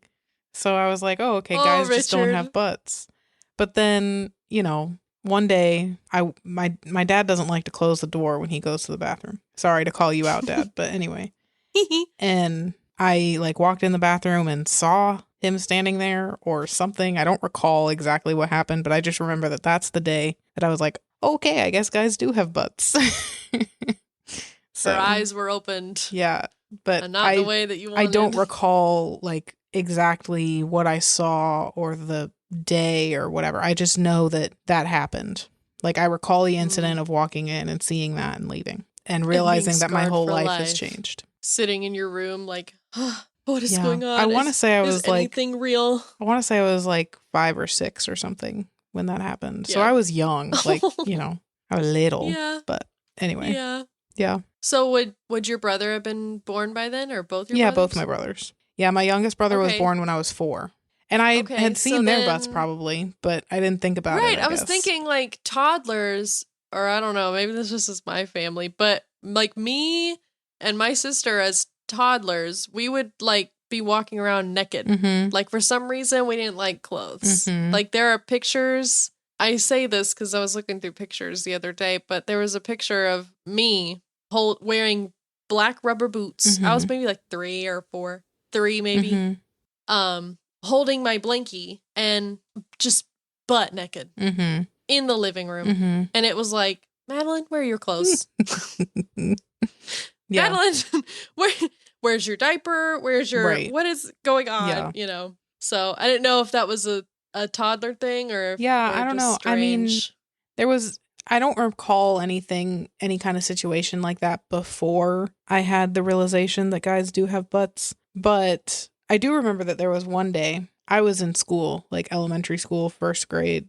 So I was like, oh, okay, guys just don't have butts. But then, one day my dad doesn't like to close the door when he goes to the bathroom. Sorry to call you out, Dad. But anyway, and I like walked in the bathroom and saw him standing there or something. I don't recall exactly what happened, but I just remember that that's the day that I was like, okay, I guess guys do have butts. Her eyes were opened. Yeah, but and not the way that you wanted. I don't recall like exactly what I saw or the day or whatever. I just know that happened. Like I recall the incident of walking in and seeing that and leaving and realizing that my whole life has changed. Sitting in your room like, what is going on? I want to say I was like, anything real? I want to say I was like 5 or 6 or something when that happened. Yeah. So I was young, like, you know, I was little. Yeah. But anyway. Yeah. Yeah. So would your brother have been born by then, or both your brothers? Yeah, both my brothers. Yeah, my youngest brother was born when I was 4. And I had seen their butts probably, but I didn't think about it. Right, I was thinking like toddlers, or I don't know, maybe this is my family, but like me and my sister as toddlers, we would like be walking around naked. Mm-hmm. Like for some reason, we didn't like clothes. Mm-hmm. Like there are pictures. I say this because I was looking through pictures the other day, but there was a picture of me wearing black rubber boots. Mm-hmm. I was maybe like 3 or 4, 3 maybe. Mm-hmm. Holding my blankie and just butt naked in the living room. Mm-hmm. And it was like, Madeline, where are your clothes? Madeline, where's your diaper? Where's your, what is going on? Yeah. You know? So I didn't know if that was a toddler thing or if I don't know. Strange. I mean, I don't recall any kind of situation like that before I had the realization that guys do have butts. But I do remember that there was one day I was in school, like elementary school, first grade,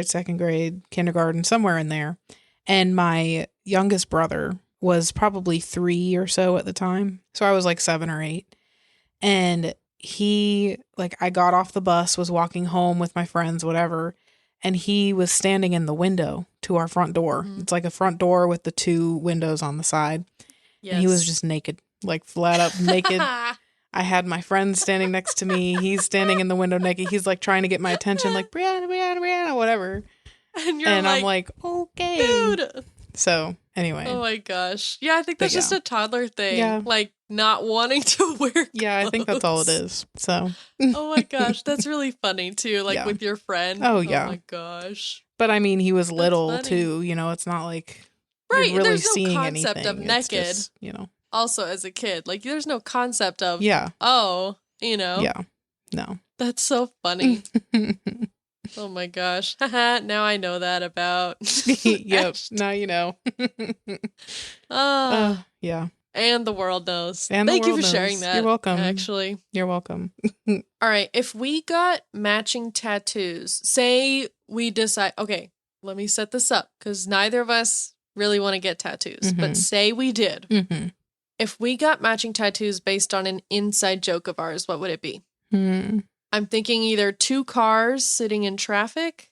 second grade, kindergarten, somewhere in there. And my youngest brother was probably 3 or so at the time. So I was like 7 or 8. And he, like, I got off the bus, was walking home with my friends, whatever. And he was standing in the window to our front door. Mm-hmm. It's like a front door with the 2 windows on the side. Yes. And he was just naked, like flat up naked. I had my friend standing next to me. He's standing in the window naked. He's like trying to get my attention, like, Brianna, whatever. And I'm like, okay. Dude. So, anyway. Oh my gosh. Yeah, I think that's just a toddler thing. Yeah. Like, not wanting to wear clothes. Yeah, I think that's all it is. So. Oh my gosh. That's really funny, too. Like, with your friend. Oh, yeah. Oh my gosh. But, I mean, he was little, too. You know, it's not like you're really there's no seeing concept anything. Of naked. Just, you know. Also, as a kid, like, there's no concept of, you know. Yeah. No. That's so funny. Oh my gosh. Now I know that about. Yep. Now you know. Yeah. And the world knows. And Thank you for knows. sharing that. You're welcome. Actually. You're welcome. All right. If we got matching tattoos, say we decide, okay, let me set this up because neither of us really want to get tattoos, but say we did. Mm-hmm. If we got matching tattoos based on an inside joke of ours, what would it be? I'm thinking either 2 cars sitting in traffic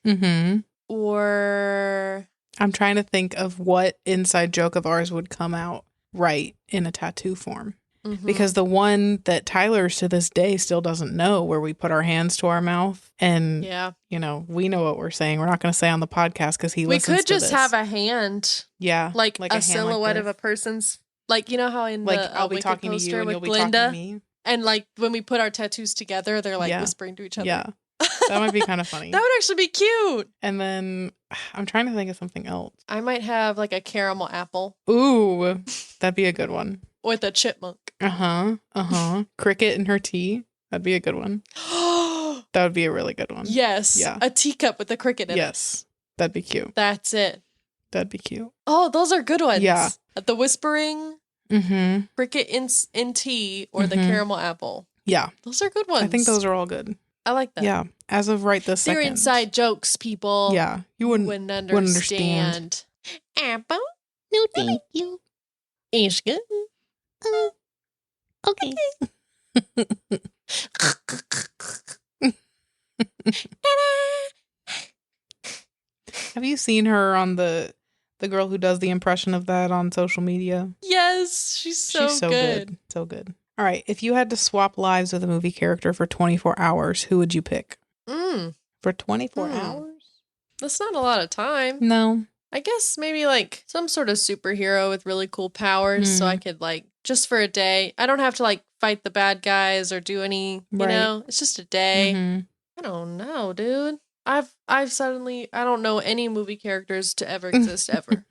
or... I'm trying to think of what inside joke of ours would come out right in a tattoo form. Mm-hmm. Because the one that Tyler's to this day still doesn't know, where we put our hands to our mouth and, you know, we know what we're saying. We're not going to say on the podcast because he listens to this. We could just have a hand. Yeah. Like a silhouette of a person's... Like, you know how in the I'll be talking to you and you'll be talking to me? And like when we put our tattoos together, they're like whispering to each other. Yeah. That might be kind of funny. That would actually be cute. And then I'm trying to think of something else. I might have like a caramel apple. Ooh, that'd be a good one. With a chipmunk. Cricket in her tea. That'd be a good one. That would be a really good one. Yes. Yeah. A teacup with a cricket in it. Yes. That'd be cute. That's it. That'd be cute. Oh, those are good ones. Yeah. The whispering, cricket in tea, or the caramel apple. Yeah. Those are good ones. I think those are all good. I like that. Yeah. As of right this second. They're inside jokes, people. Yeah. You wouldn't understand. Apple? No, thank you. It's good. Okay. Have you seen her on the girl who does the impression of that on social media? Yes, she's so good. So good. All right, if you had to swap lives with a movie character for 24 hours, who would you pick? For 24 hours? That's not a lot of time. No. I guess maybe like some sort of superhero with really cool powers so I could like just for a day. I don't have to like fight the bad guys or do any, you know, it's just a day. Mm-hmm. I don't know, dude. I've suddenly, I don't know any movie characters to ever exist ever.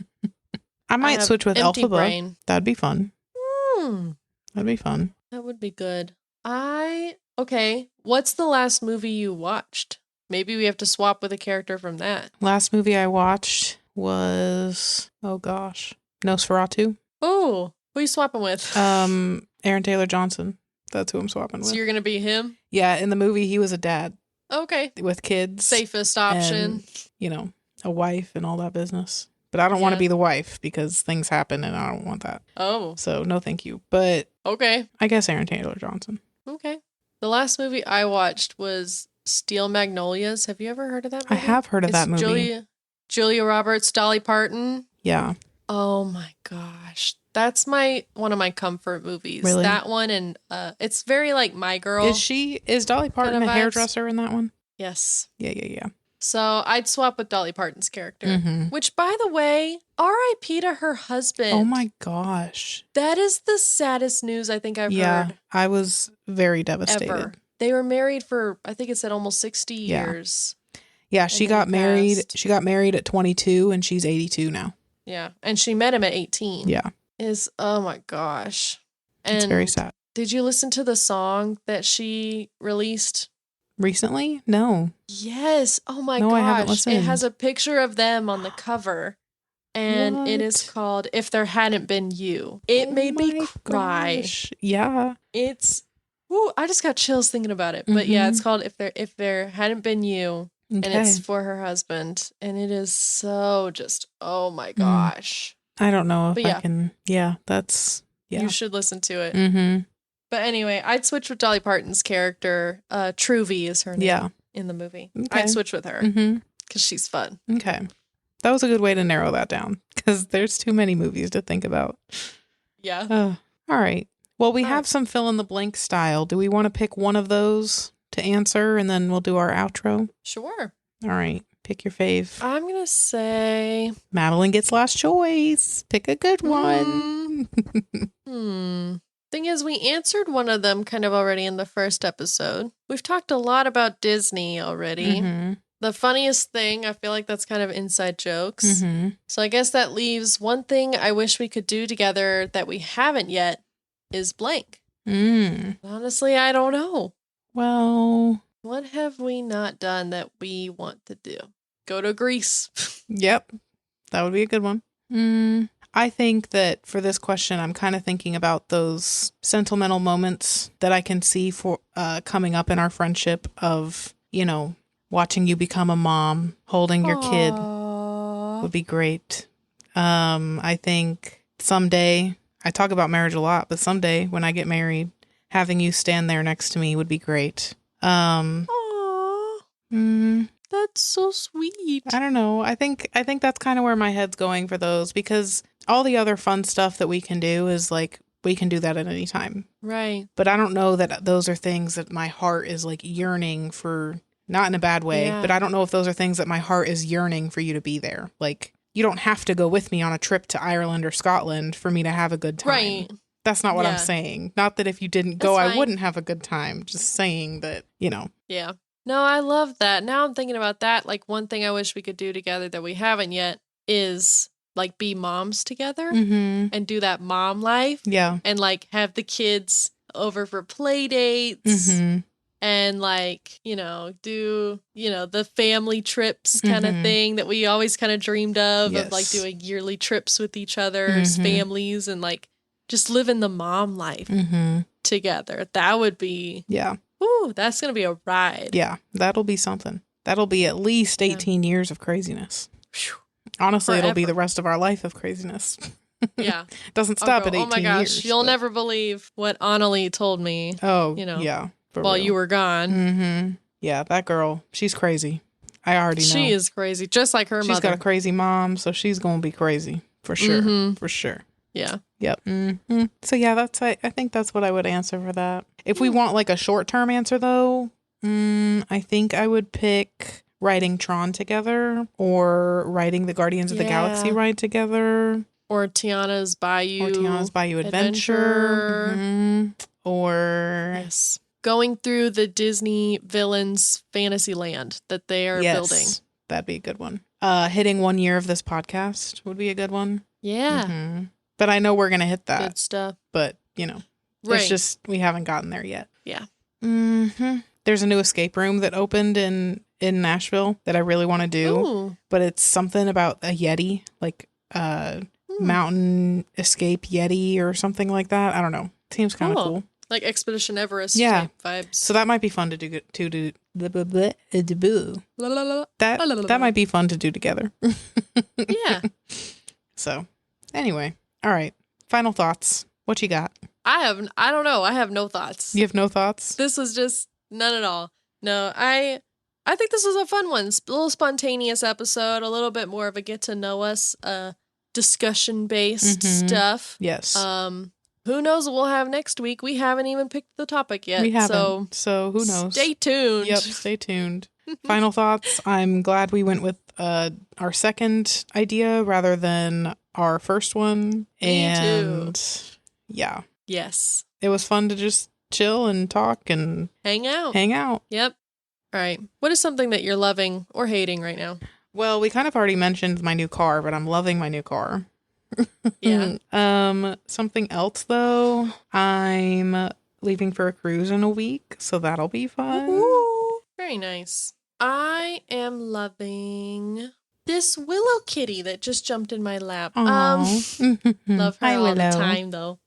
I might switch with empty Elphaba. brain. That'd be fun. Hmm. That'd be fun. That would be good. Okay. What's the last movie you watched? Maybe we have to swap with a character from that. Last movie I watched was, oh gosh, Nosferatu. Oh, who are you swapping with? Aaron Taylor Johnson. That's who I'm swapping with. So you're going to be him? Yeah, in the movie, he was a dad. Okay. With kids. Safest option. And, you know, a wife and all that business. But I don't want to be the wife because things happen and I don't want that. Oh. So no thank you. But okay. I guess Aaron Taylor Johnson. Okay. The last movie I watched was Steel Magnolias. Have you ever heard of that movie? I have heard of that movie. Julia Roberts, Dolly Parton. Yeah. Oh my gosh. That's one of my comfort movies. Really? That one, and it's very like My Girl. Is Dolly Parton kind of a hairdresser in that one? Yes. Yeah. So I'd swap with Dolly Parton's character, which, by the way, R.I.P. to her husband. Oh my gosh. That is the saddest news I think I've heard. Yeah, I was very devastated. Ever. They were married for, I think it said almost 60 years. Yeah, she got married. She got married at 22 and she's 82 now. Yeah, and she met him at 18. Yeah. Oh my gosh. And it's very sad. Did you listen to the song that she released? Recently? No. Yes. Oh my gosh. I haven't It listened. has a picture of them on the cover. And it is called If There Hadn't Been You. It made me cry. Gosh. Yeah. I just got chills thinking about it. But yeah, it's called If There Hadn't Been You. Okay. And it's for her husband. And it is so just, oh my gosh. I don't know if I can. Yeah, that's. Yeah. You should listen to it. Mm-hmm. But anyway, I'd switch with Dolly Parton's character. Truvy is her name in the movie. Okay. I'd switch with her because she's fun. Okay. That was a good way to narrow that down because there's too many movies to think about. Yeah. All right. Well, we have some fill in the blank style. Do we want to pick one of those to answer and then we'll do our outro? Sure. All right. Pick your fave. I'm going to say Madeline gets last choice. Pick a good one. Thing is, we answered one of them kind of already in the first episode. We've talked a lot about Disney already. The funniest thing, I feel like that's kind of inside jokes. So I guess that leaves one thing I wish we could do together that we haven't yet is blank. Honestly, I don't know. Well, what have we not done that we want to do? Go to Greece. Yep. That would be a good one. I think that for this question, I'm kind of thinking about those sentimental moments that I can see for coming up in our friendship of, you know, watching you become a mom, holding your kid would be great. I think someday, I talk about marriage a lot, but someday when I get married, having you stand there next to me would be great. That's so sweet. I don't know. I think that's kind of where my head's going for those because all the other fun stuff that we can do is like we can do that at any time. Right. But I don't know that those are things that my heart is like yearning for, not in a bad way, but I don't know if those are things that my heart is yearning for you to be there. Like you don't have to go with me on a trip to Ireland or Scotland for me to have a good time. Right. That's not what I'm saying. Not that if you didn't go, I wouldn't have a good time. Just saying that, you know. Yeah. No, I love that. Now I'm thinking about that. Like one thing I wish we could do together that we haven't yet is like be moms together and do that mom life. Yeah. And like have the kids over for play dates and like, you know, do, you know, the family trips kind of thing that we always kind of dreamed of like doing yearly trips with each other's families and like just living the mom life together. That would be. Yeah. Ooh, that's going to be a ride. Yeah, that'll be something. That'll be at least 18 years of craziness. Honestly, it'll be the rest of our life of craziness. Yeah. Doesn't stop at 18 years. Oh my gosh, you'll never believe what Annalie told me. Oh, you know, yeah. While you were gone. Yeah, that girl, she's crazy. I already know. She is crazy, just like her mother. She's got a crazy mom, so she's going to be crazy. For sure. For sure. Yeah. Yep. So yeah, I think that's what I would answer for that. If we want like a short-term answer though, I think I would pick writing Tron together or writing the Guardians of the Galaxy ride together. Or Tiana's Bayou Adventure. Mm-hmm. Or yes, going through the Disney villains fantasy land that they are building. That'd be a good one. Hitting 1 year of this podcast would be a good one. Yeah. Mm-hmm. But I know we're going to hit that. Good stuff. But, you know, right. It's just we haven't gotten there yet. Yeah. Mm-hmm. There's a new escape room that opened in Nashville that I really want to do. Ooh. But it's something about a Yeti, like mountain escape Yeti or something like that. I don't know. Seems kind of cool. Like Expedition Everest type vibes. So that might be fun to do. That might be fun to do together. Yeah. So, anyway. All right. Final thoughts. What you got? I don't know. I have no thoughts. You have no thoughts? This was just none at all. No, I think this was a fun one. A little spontaneous episode, a little bit more of a get to know us, discussion based stuff. Yes. Who knows what we'll have next week? We haven't even picked the topic yet. We haven't. So who knows? Stay tuned. Yep, stay tuned. Final thoughts. I'm glad we went with our second idea rather than our first one. Me too. Yeah. Yes. It was fun to just chill and talk and hang out. Yep. All right. What is something that you're loving or hating right now? Well, we kind of already mentioned my new car, but I'm loving my new car. Yeah. Something else though. I'm leaving for a cruise in a week, so that'll be fun. Ooh, very nice. I am loving this Willow kitty that just jumped in my lap. Love her Hi, all Willow. the time though.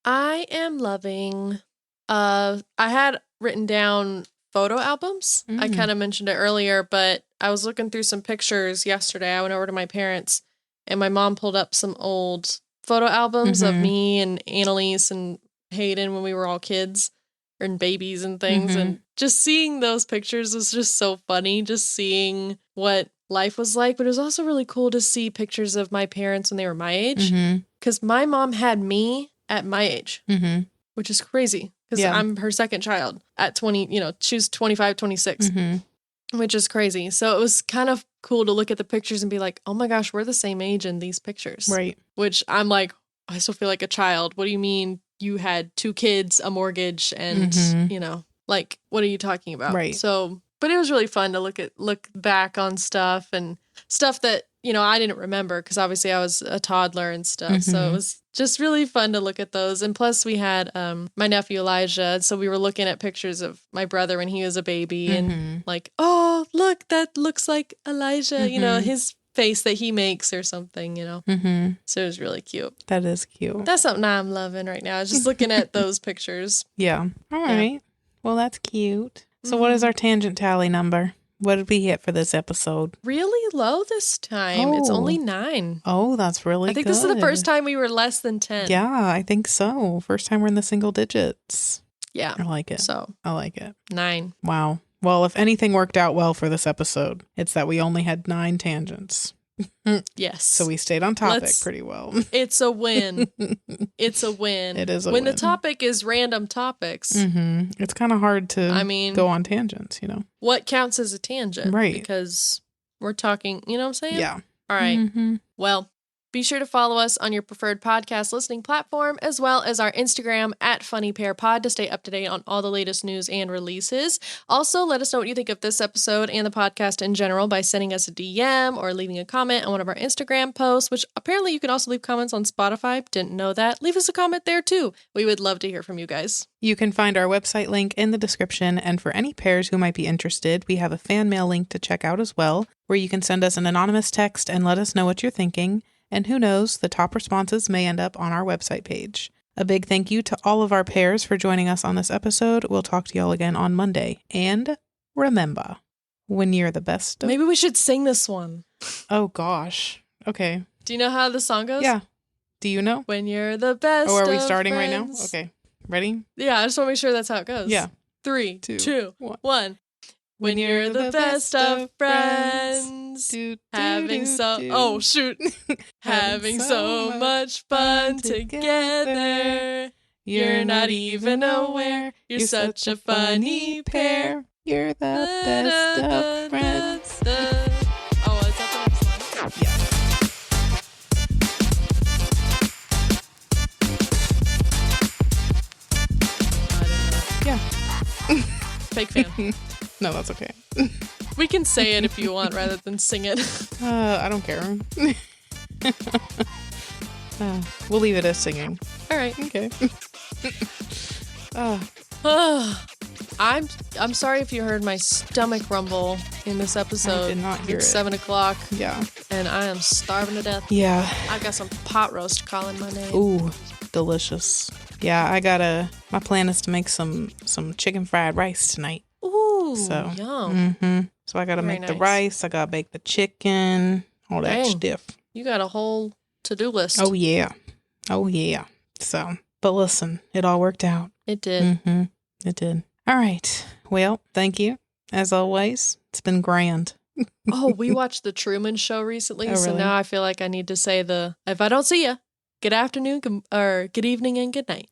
I am loving I had written down photo albums. I kind of mentioned it earlier, but I was looking through some pictures yesterday. I went over to my parents and my mom pulled up some old photo albums of me and Annalise and Hayden when we were all kids and babies and things. And just seeing those pictures was just so funny, just seeing what life was like. But it was also really cool to see pictures of my parents when they were my age. Because my mom had me at my age, which is crazy. Because I'm her second child at 20, she was 25, 26, which is crazy. So it was kind of cool to look at the pictures and be like, oh my gosh, we're the same age in these pictures. Right. Which I'm like, I still feel like a child. What do you mean you had 2 kids, a mortgage, and, like, what are you talking about? Right. So, but it was really fun to look back on stuff and stuff that, I didn't remember because obviously I was a toddler and stuff. So it was just really fun to look at those. And plus we had my nephew Elijah. So we were looking at pictures of my brother when he was a baby and like, oh, look, that looks like Elijah, his face that he makes or something, So it was really cute. That is cute. That's something I'm loving right now. Just looking at those pictures. Yeah. All right. Yeah. Well, that's cute. So what is our tangent tally number? What did we hit for this episode? Really low this time. It's only 9. Oh, that's really good. I think this is the first time we were less than 10. Yeah, I think so. First time we're in the single digits. Yeah. I like it. So I like it. 9. Wow. Well, if anything worked out well for this episode, it's that we only had 9 tangents. Yes. So we stayed on topic pretty well. It's a win. It's a win. It is a win. When the topic is random topics. It's kind of hard to go on tangents, What counts as a tangent? Right. Because we're talking, you know what I'm saying? Yeah. All right. Well, be sure to follow us on your preferred podcast listening platform, as well as our Instagram at FunnyPairPod to stay up to date on all the latest news and releases. Also, let us know what you think of this episode and the podcast in general by sending us a DM or leaving a comment on one of our Instagram posts, which apparently you can also leave comments on Spotify. Didn't know that. Leave us a comment there too. We would love to hear from you guys. You can find our website link in the description, and for any pairs who might be interested, we have a fan mail link to check out as well, where you can send us an anonymous text and let us know what you're thinking. And who knows, the top responses may end up on our website page. A big thank you to all of our pairs for joining us on this episode. We'll talk to y'all again on Monday. And remember, when you're the best of... Maybe we should sing this one. Oh, gosh. Okay. Do you know how the song goes? Yeah. Do you know? When you're the best. Oh, are we of starting friends. right now? Okay. Ready? Yeah, I just want to make sure that's how it goes. Yeah. 3, 2, 1. 1. When you're the best of friends, having so much fun together, you're not even aware, you're such a funny pair. You're the best of friends. Oh, is that the next line? Yeah. fake fan. No, that's okay. We can say it if you want rather than sing it. I don't care. We'll leave it as singing. All right. Okay. I'm sorry if you heard my stomach rumble in this episode. I did not hear it's it. 7 o'clock. Yeah. And I am starving to death. Yeah. I've got some pot roast calling my name. Ooh, delicious. Yeah, my plan is to make some chicken fried rice tonight. Ooh, So, yum. So I gotta Very make the nice. rice, I gotta bake the chicken, all that Dang. stuff. You got a whole to-do list. Oh yeah. So, but listen, it all worked out. It did. It did. All right. Well, thank you. As always, it's been grand. Oh, we watched The Truman Show recently, Oh, so really? now I feel like I need to say if I don't see you, good afternoon, good evening, and good night.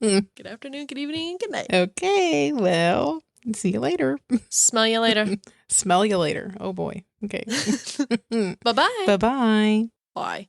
Good afternoon, good evening, and good night. Okay, well, see you later. Smell you later. Smell you later. Oh boy. Okay. Bye-bye. Bye-bye. Bye.